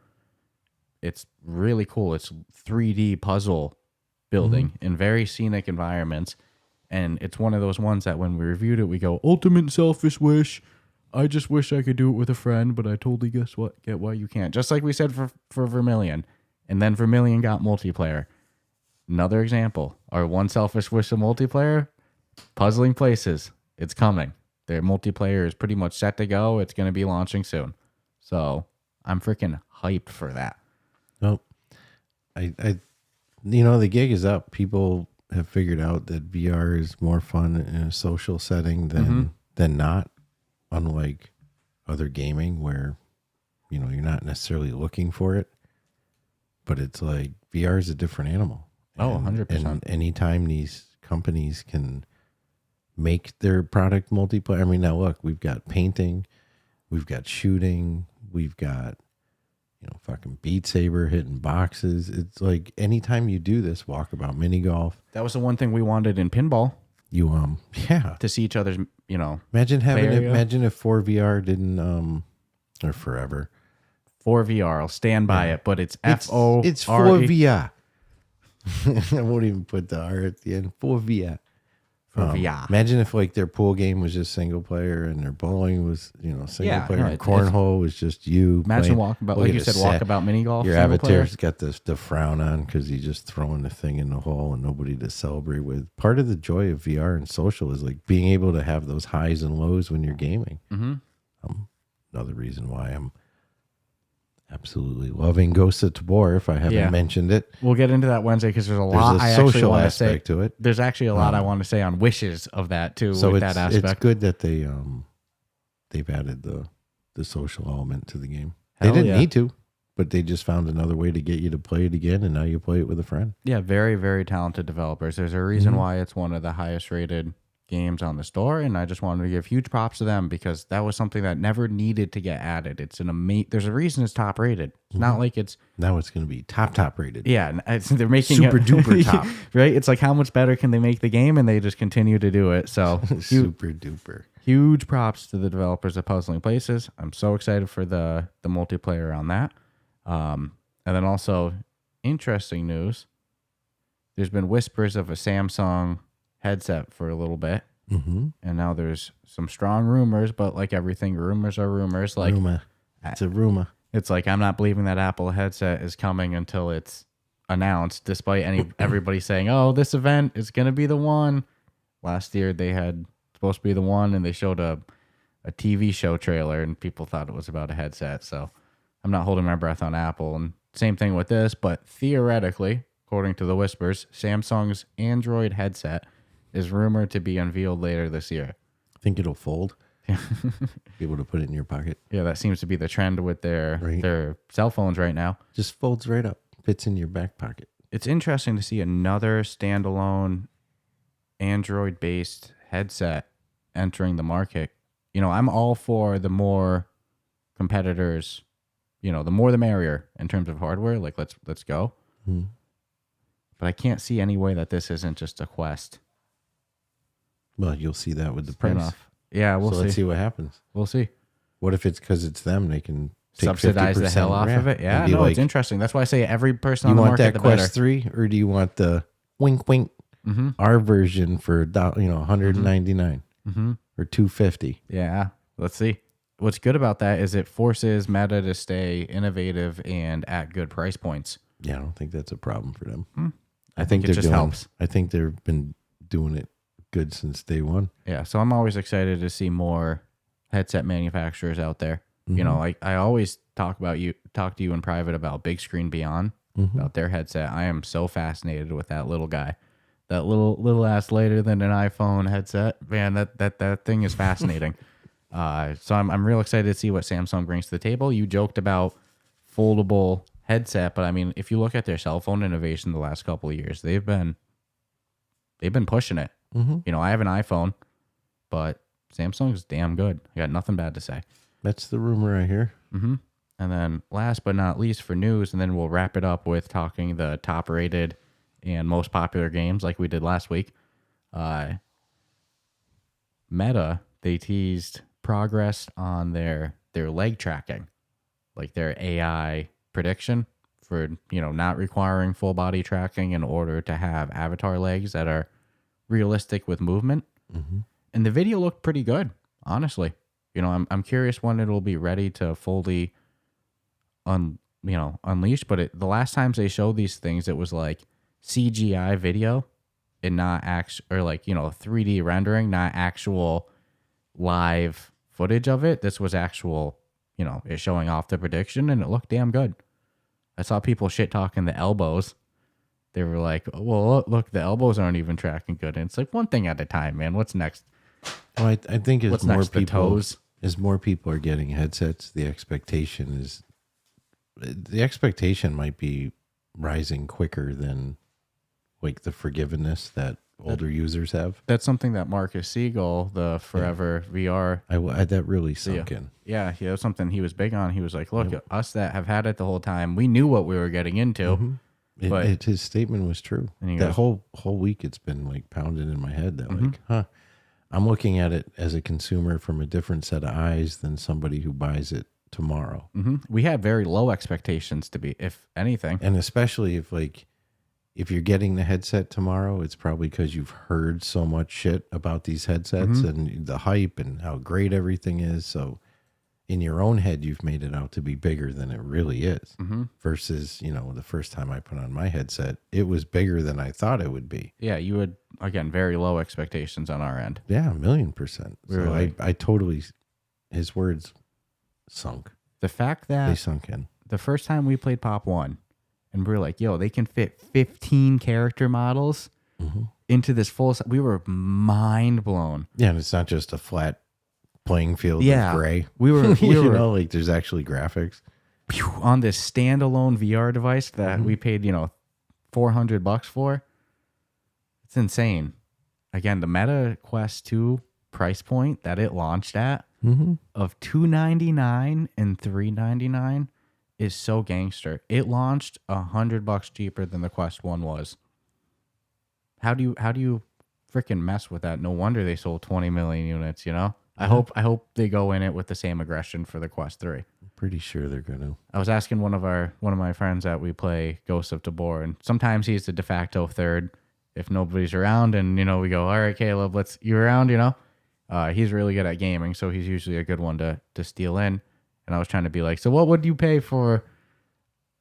A: It's really cool. It's 3D puzzle building in very scenic environments. And it's one of those ones that when we reviewed it, we go, ultimate selfish wish. I just wish I could do it with a friend, but I totally get why you can't. Just like we said for Vermilion. And then Vermilion got multiplayer. Another example, our one selfish wish of multiplayer, Puzzling Places. It's coming. Their multiplayer is pretty much set to go. It's going to be launching soon. So I'm freaking hyped for that.
B: Well, the gig is up. People have figured out that VR is more fun in a social setting than not, unlike other gaming where, you're not necessarily looking for it. But it's like VR is a different animal.
A: Oh, 100%.
B: And anytime these companies can make their product multiplayer. I mean, now look, we've got painting, we've got shooting, we've got, fucking Beat Saber hitting boxes. It's like anytime you do this walkabout mini golf.
A: That was the one thing we wanted in pinball.
B: You,
A: To see each other's,
B: Imagine if 4VR didn't, or forever.
A: 4VR. I'll stand by it, but it's
B: It's
A: FORE.
B: 4VR. I won't even put the R at the end. 4VR.
A: for VR.
B: Imagine if like their pool game was just single player and their bowling was, single player.
A: No,
B: and cornhole was just you.
A: Imagine
B: playing.
A: like you said, walkabout mini golf.
B: Your avatar's got the frown on because he's just throwing the thing in the hole and nobody to celebrate with. Part of the joy of VR and social is like being able to have those highs and lows when you're gaming.
A: Mm-hmm.
B: Another reason why I'm absolutely loving Ghosts of Tabor, if I haven't mentioned it.
A: We'll get into that Wednesday because there's a lot
B: I social aspect to it.
A: There's actually a lot I want to say on wishes of that too.
B: So
A: with that aspect.
B: It's good that they've added the social element to the game. They didn't need to, but they just found another way to get you to play it again, and now you play it with a friend.
A: Yeah, very, very talented developers. There's a reason why it's one of the highest rated games on the store, and I just wanted to give huge props to them because that was something that never needed to get added. It's there's a reason it's top rated. It's not like it's
B: now it's going to be top rated.
A: Yeah, they're making
B: super duper top,
A: right? It's like how much better can they make the game, and they just continue to do it. So
B: super duper.
A: Huge props to the developers of Puzzling Places. I'm so excited for the multiplayer on that. And then also interesting news. There's been whispers of a Samsung headset for a little bit, and now there's some strong rumors, but like everything, rumors are rumors. Like
B: it's a rumor.
A: It's like I'm not believing that Apple headset is coming until it's announced, despite everybody saying, "Oh, this event is gonna be the one." Last year they had supposed to be the one, and they showed a TV show trailer, and people thought it was about a headset. So I'm not holding my breath on Apple, and same thing with this. But theoretically, according to the whispers, Samsung's Android headset is rumored to be unveiled later this year.
B: I think it'll fold. Be able to put it in your pocket.
A: Yeah, that seems to be the trend with their cell phones right now.
B: Just folds right up, fits in your back pocket.
A: It's interesting to see another standalone Android-based headset entering the market. I'm all for the more competitors, the more the merrier in terms of hardware. Like let's go. But I can't see any way that this isn't just a Quest.
B: Well, you'll see that with the price.
A: Yeah, we'll see.
B: Let's see what happens.
A: We'll see.
B: What if it's because it's them? They can take
A: subsidize the hell off of it. Yeah, no, it's interesting. That's why I say every person on the market, the better.
B: You want that Quest 3, or do you want the wink wink our version for $199 or $250?
A: Yeah, let's see. What's good about that is it forces Meta to stay innovative and at good price points.
B: Yeah, I don't think that's a problem for them.
A: I think it just helps.
B: I think they've been doing it good since day one.
A: Yeah, so I'm always excited to see more headset manufacturers out there. I always talk to you in private about Big Screen Beyond, about their headset. I am so fascinated with that little guy, that little ass later than an iPhone headset. Man, that thing is fascinating. So I'm real excited to see what Samsung brings to the table. You joked about foldable headset, but I mean, if you look at their cell phone innovation the last couple of years, they've been pushing it. I have an iPhone, but Samsung's damn good. I got nothing bad to say.
B: That's the rumor I hear.
A: And then last but not least for news, and then we'll wrap it up with talking the top rated and most popular games like we did last week. Meta, they teased progress on their leg tracking, like their AI prediction for, not requiring full body tracking in order to have avatar legs that are realistic with movement. And the video looked pretty good, honestly. I'm curious when it'll be ready to fully unleash, but the last times they showed these things, it was like CGI video and not 3D rendering, not actual live footage of it. This was actual, it showing off the prediction, and it looked damn good. I saw people shit talking the elbows. They were like, well, look, the elbows aren't even tracking good. And it's like one thing at a time, man. What's next?
B: Well, I think as more people are getting headsets, the expectation might be rising quicker than like the forgiveness that older users have.
A: That's something that Marcus Siegel, the Forever VR,
B: that really sunk in.
A: Yeah, that was something he was big on. He was like, look, us that have had it the whole time, we knew what we were getting into. But
B: his statement was true. That whole week it's been like pounded in my head that I'm looking at it as a consumer from a different set of eyes than somebody who buys it tomorrow.
A: We had very low expectations to be, if anything.
B: And especially if if you're getting the headset tomorrow, it's probably because you've heard so much shit about these headsets and the hype and how great everything is. So in your own head, you've made it out to be bigger than it really is. Versus, the first time I put on my headset, it was bigger than I thought it would be.
A: Yeah, you would, again, very low expectations on our end.
B: Yeah, 1,000,000%. So I totally, his words sunk.
A: The fact that
B: they sunk in.
A: The first time we played Pop 1, and we were like, yo, they can fit 15 character models into this full set. We were mind blown.
B: Yeah, and it's not just a flat playing field of gray.
A: We were,
B: like there's actually graphics.
A: On this standalone VR device that we paid, $400 for. It's insane. Again, the Meta Quest 2 price point that it launched at of $299 and $399 is so gangster. It launched $100 cheaper than the Quest 1 was. How do you freaking mess with that? No wonder they sold 20 million units, I hope they go in it with the same aggression for the Quest 3.
B: I'm pretty sure they're going to.
A: I was asking one of my friends that we play Ghosts of Tabor, and sometimes he's the de facto third if nobody's around, and we go, all right, Caleb, you around, he's really good at gaming, so he's usually a good one to steal in. And I was trying to be like, so what would you pay for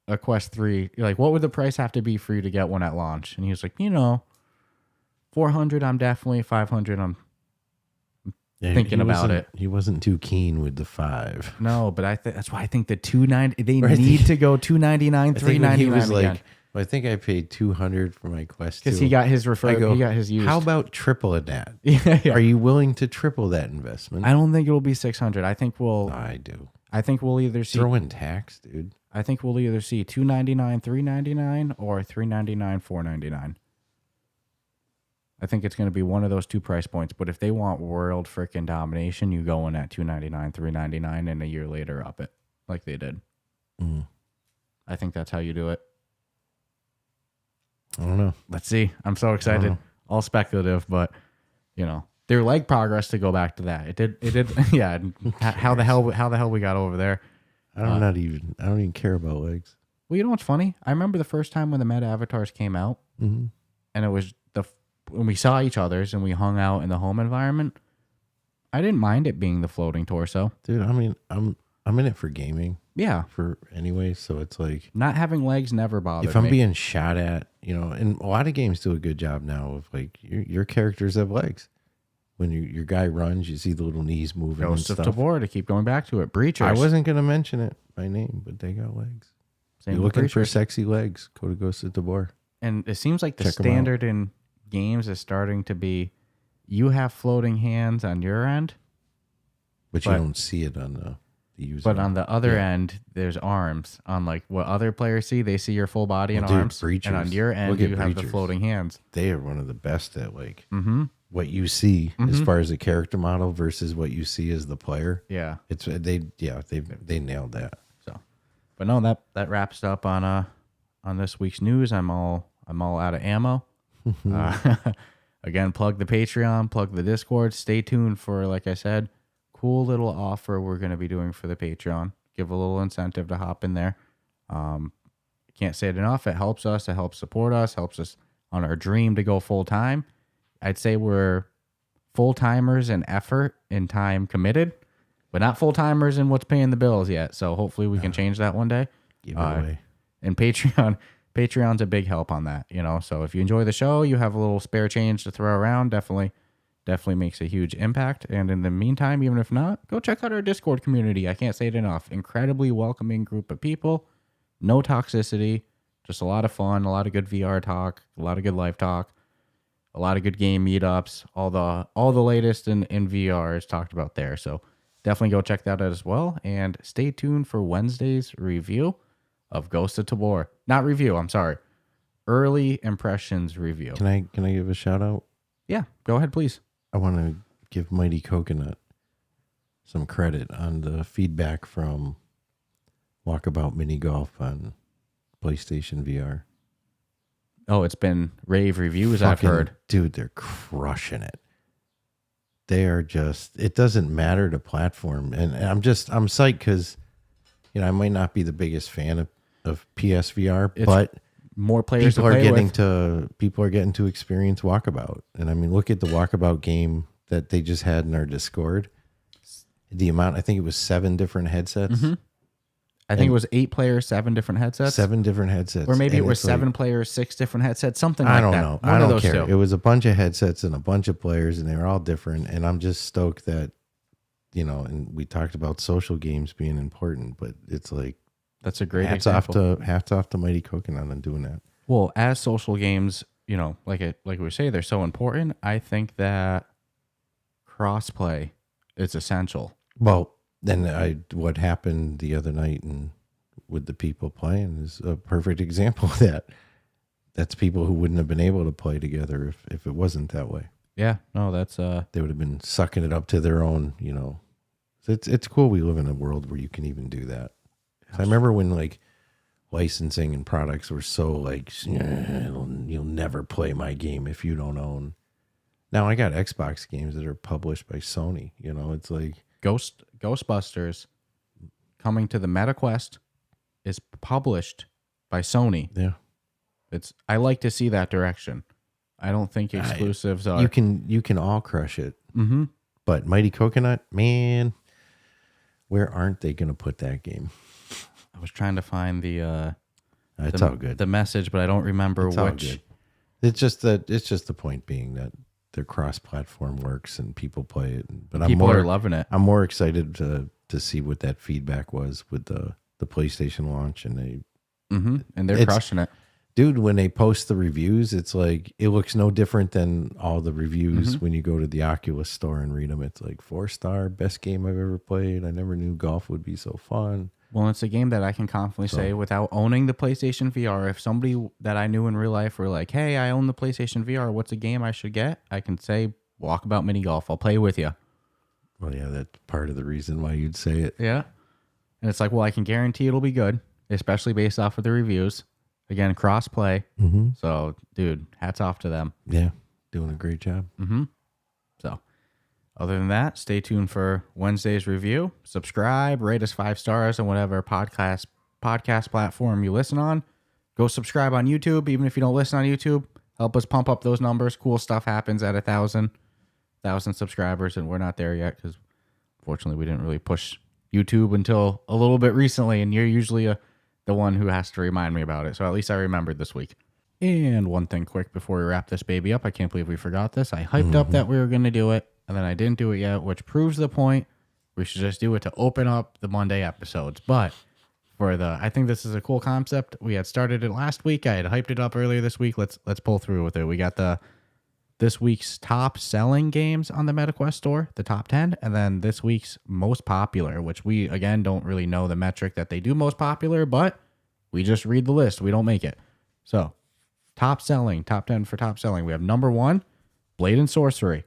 A: a Quest 3? Like, what would the price have to be for you to get one at launch? And he was like, 400, I'm definitely 500. I'm thinking about it.
B: He wasn't too keen with the 5.
A: No, but that's why I think the 290. They need to go 299, 399. He was
B: like, well, I think I paid 200 for my Quest 2
A: because he got his he got his used.
B: How about triple of that?
A: Yeah.
B: Are you willing to triple that investment?
A: I don't think it'll be 600. I think
B: I do.
A: I think we'll either see
B: throw in tax, dude.
A: I think we'll either see $299, $399, or $399, $499. I think it's going to be one of those two price points. But if they want world freaking domination, you go in at $299, $399, and a year later up it like they did. I think that's how you do it.
B: I don't know.
A: Let's see. I'm so excited. All speculative, but their leg progress to go back to that. It did. Yeah. How the hell we got over there?
B: I don't even care about legs.
A: Well, you know what's funny? I remember the first time when the Meta Avatars came out, and it was when we saw each other's and we hung out in the home environment. I didn't mind it being the floating torso,
B: dude. I mean, I'm in it for gaming.
A: Yeah.
B: For anyway, so it's like
A: not having legs never bothered me.
B: If I'm being shot at, and a lot of games do a good job now of like your characters have legs. When your guy runs, you see the little knees moving.
A: Ghosts
B: of
A: Tabor, to keep going back to it. Breachers.
B: I wasn't going to mention it by name, but they got legs. You're looking for sexy legs, go to Ghosts of Tabor.
A: And it seems like the standard in games is starting to be you have floating hands on your end.
B: But you don't see it on the user.
A: But on the other end, there's arms. On like what other players see, they see your full body and arms.
B: Breachers.
A: And on your end, you have the floating hands.
B: They are one of the best at like... what you see as far as a character model versus what you see as the player.
A: Yeah.
B: They nailed that.
A: So, but no, that wraps up on this week's news. I'm all out of ammo. Again, plug the Patreon, plug the Discord. Stay tuned for, like I said, cool little offer we're going to be doing for the Patreon. Give a little incentive to hop in there. Can't say it enough. It helps us. It helps support us. Helps us on our dream to go full time. I'd say we're full-timers in effort and time committed, but not full-timers in what's paying the bills yet. So hopefully we can change that one day.
B: Give it away.
A: And Patreon's a big help on that, So if you enjoy the show, you have a little spare change to throw around, definitely makes a huge impact. And in the meantime, even if not, go check out our Discord community. I can't say it enough. Incredibly welcoming group of people. No toxicity, just a lot of fun, a lot of good VR talk, a lot of good live talk. A lot of good game meetups. All the latest in VR is talked about there. So definitely go check that out as well. And stay tuned for Wednesday's review of Ghost of Tabor. Not review, I'm sorry. Early impressions review.
B: Can I give a shout out?
A: Yeah, go ahead, please.
B: I want to give Mighty Coconut some credit on the feedback from Walkabout Mini Golf on PlayStation VR.
A: Oh, it's been rave reviews, I've heard.
B: Dude, they're crushing it. They are just, it doesn't matter the platform. And I'm psyched because, I might not be the biggest fan of PSVR, but
A: more players to play with.
B: People are getting to experience Walkabout. And I mean, look at the Walkabout game that they just had in our Discord. The amount, I think it was 7 different headsets.
A: Mm-hmm. I think it was 8 players, 7 different headsets.
B: 7 different headsets.
A: Or maybe it was 7 players, 6 different headsets, something like that.
B: I don't know. I don't care. It was a bunch of headsets and a bunch of players, and they were all different. And I'm just stoked that, and we talked about social games being important, but it's like,
A: that's a great
B: hats off to Mighty Coconut on doing that.
A: Well, as social games, like we say, they're so important. I think that crossplay is essential.
B: Well, then what happened the other night and with the people playing is a perfect example of that. That's people who wouldn't have been able to play together if it wasn't that way.
A: Yeah, no, that's
B: they would have been sucking it up to their own. It's cool we live in a world where you can even do that. I remember when like licensing and products were so like, you'll never play my game if you don't own. Now I got Xbox games that are published by Sony. It's like
A: Ghostbusters coming to the MetaQuest is published by Sony.
B: Yeah,
A: I like to see that direction. I don't think exclusives are.
B: You can all crush it.
A: Mm-hmm.
B: But Mighty Coconut, man, where aren't they going to put that game?
A: I was trying to find
B: it's all good.
A: The message, but I don't remember which.
B: It's just the point being that their cross-platform works and people play it. But
A: people are loving it.
B: I'm more excited to see what that feedback was with the PlayStation launch, and
A: they're crushing it.
B: Dude, when they post the reviews, it's like it looks no different than all the reviews when you go to the Oculus store and read them. It's like 4-star, best game I've ever played. I never knew golf would be so fun.
A: Well, it's a game that I can confidently say without owning the PlayStation VR. If somebody that I knew in real life were like, hey, I own the PlayStation VR, what's a game I should get? I can say Walkabout Mini Golf. I'll play with you.
B: Well, yeah, that's part of the reason why you'd say it.
A: Yeah. And it's like, well, I can guarantee it'll be good, especially based off of the reviews. Again, cross-play.
B: Mm-hmm.
A: So, dude, hats off to them.
B: Yeah, doing a great job.
A: Mm-hmm. So, other than that, stay tuned for Wednesday's review. Subscribe, rate us 5 stars on whatever podcast platform you listen on. Go subscribe on YouTube, even if you don't listen on YouTube. Help us pump up those numbers. Cool stuff happens at 1,000 subscribers, and we're not there yet because, unfortunately, we didn't really push YouTube until a little bit recently, and you're usually the one who has to remind me about it. So at least I remembered this week. And one thing quick before we wrap this baby up, I can't believe we forgot this. I hyped up that we were going to do it, and then I didn't do it yet, which proves the point. We should just do it to open up the Monday episodes. But I think this is a cool concept. We had started it last week. I had hyped it up earlier this week. Let's pull through with it. We got this week's top selling games on the MetaQuest store, the top 10, and then this week's most popular, which we, again, don't really know the metric that they do most popular, but we just read the list. We don't make it. So, top 10 for top selling. We have number 1, Blade and Sorcery.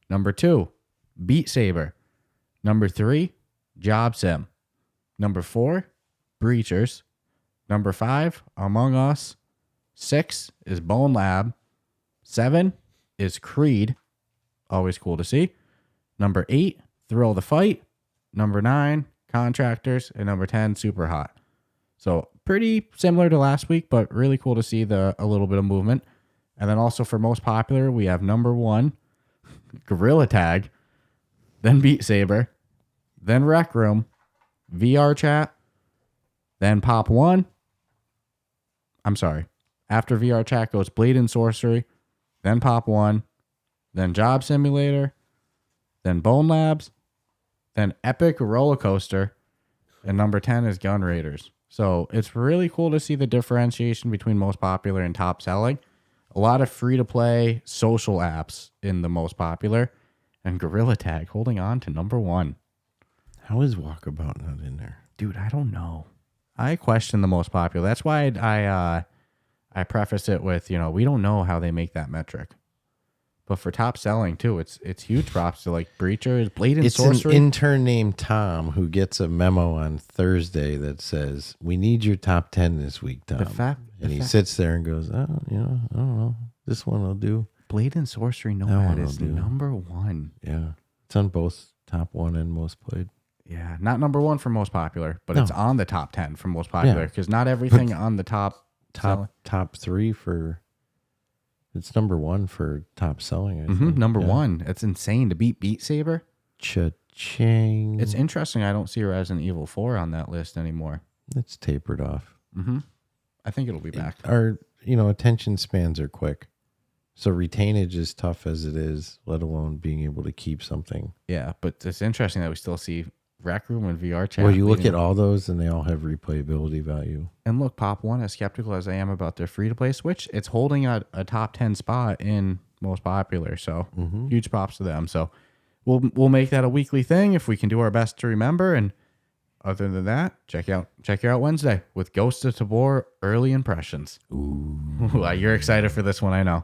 A: Number 2, Beat Saber. Number 3, Job Sim. Number 4, Breachers. Number 5, Among Us. 6 is Bone Lab. 7 is Creed. Always cool to see. Number 8, Thrill the Fight. Number 9, Contractors. And number 10, Super Hot. So pretty similar to last week, but really cool to see a little bit of movement. And then also for most popular, we have number 1, Gorilla Tag. Then Beat Saber. Then Rec Room. VR Chat. Then Pop 1. I'm sorry. After VR Chat goes Blade and Sorcery. Then Pop 1, then Job Simulator, then Bone Labs, then Epic Roller Coaster, and number 10 is Gun Raiders. So it's really cool to see the differentiation between most popular and top selling. A lot of free-to-play social apps in the most popular, and Gorilla Tag holding on to number 1.
B: How is Walkabout not in there?
A: Dude, I don't know. I question the most popular. That's why I preface it with, we don't know how they make that metric. But for top selling, too, it's huge props to like Breachers, Blade and Sorcery.
B: It's an intern named Tom who gets a memo on Thursday that says, we need your top 10 this week, Tom. And he sits there and goes, I don't know. This one will do.
A: Blade and Sorcery Nomad is number 1.
B: Yeah. It's on both top 1 and most played.
A: Yeah. Not number 1 for most popular, but it's on the top 10 for most popular because not everything on the top
B: top 3 for. It's number 1 for top selling. I think.
A: Number 1. It's insane to beat Beat Saber.
B: Cha-ching.
A: It's interesting. I don't see Resident Evil 4 on that list anymore.
B: It's tapered off.
A: I think it'll be back.
B: Our attention spans are quick, so retainage is tough as it is, let alone being able to keep something.
A: Yeah, but it's interesting that we still see Rec Room and VR chat.
B: Well, you look at all those and they all have replayability value.
A: And look, Pop One, as skeptical as I am about their free-to-play Switch, it's holding a top 10 spot in most popular. So huge props to them. So we'll make that a weekly thing if we can do our best to remember. And other than that, check you out Wednesday with Ghost of Tabor early impressions. Ooh, you're excited for this one, I know.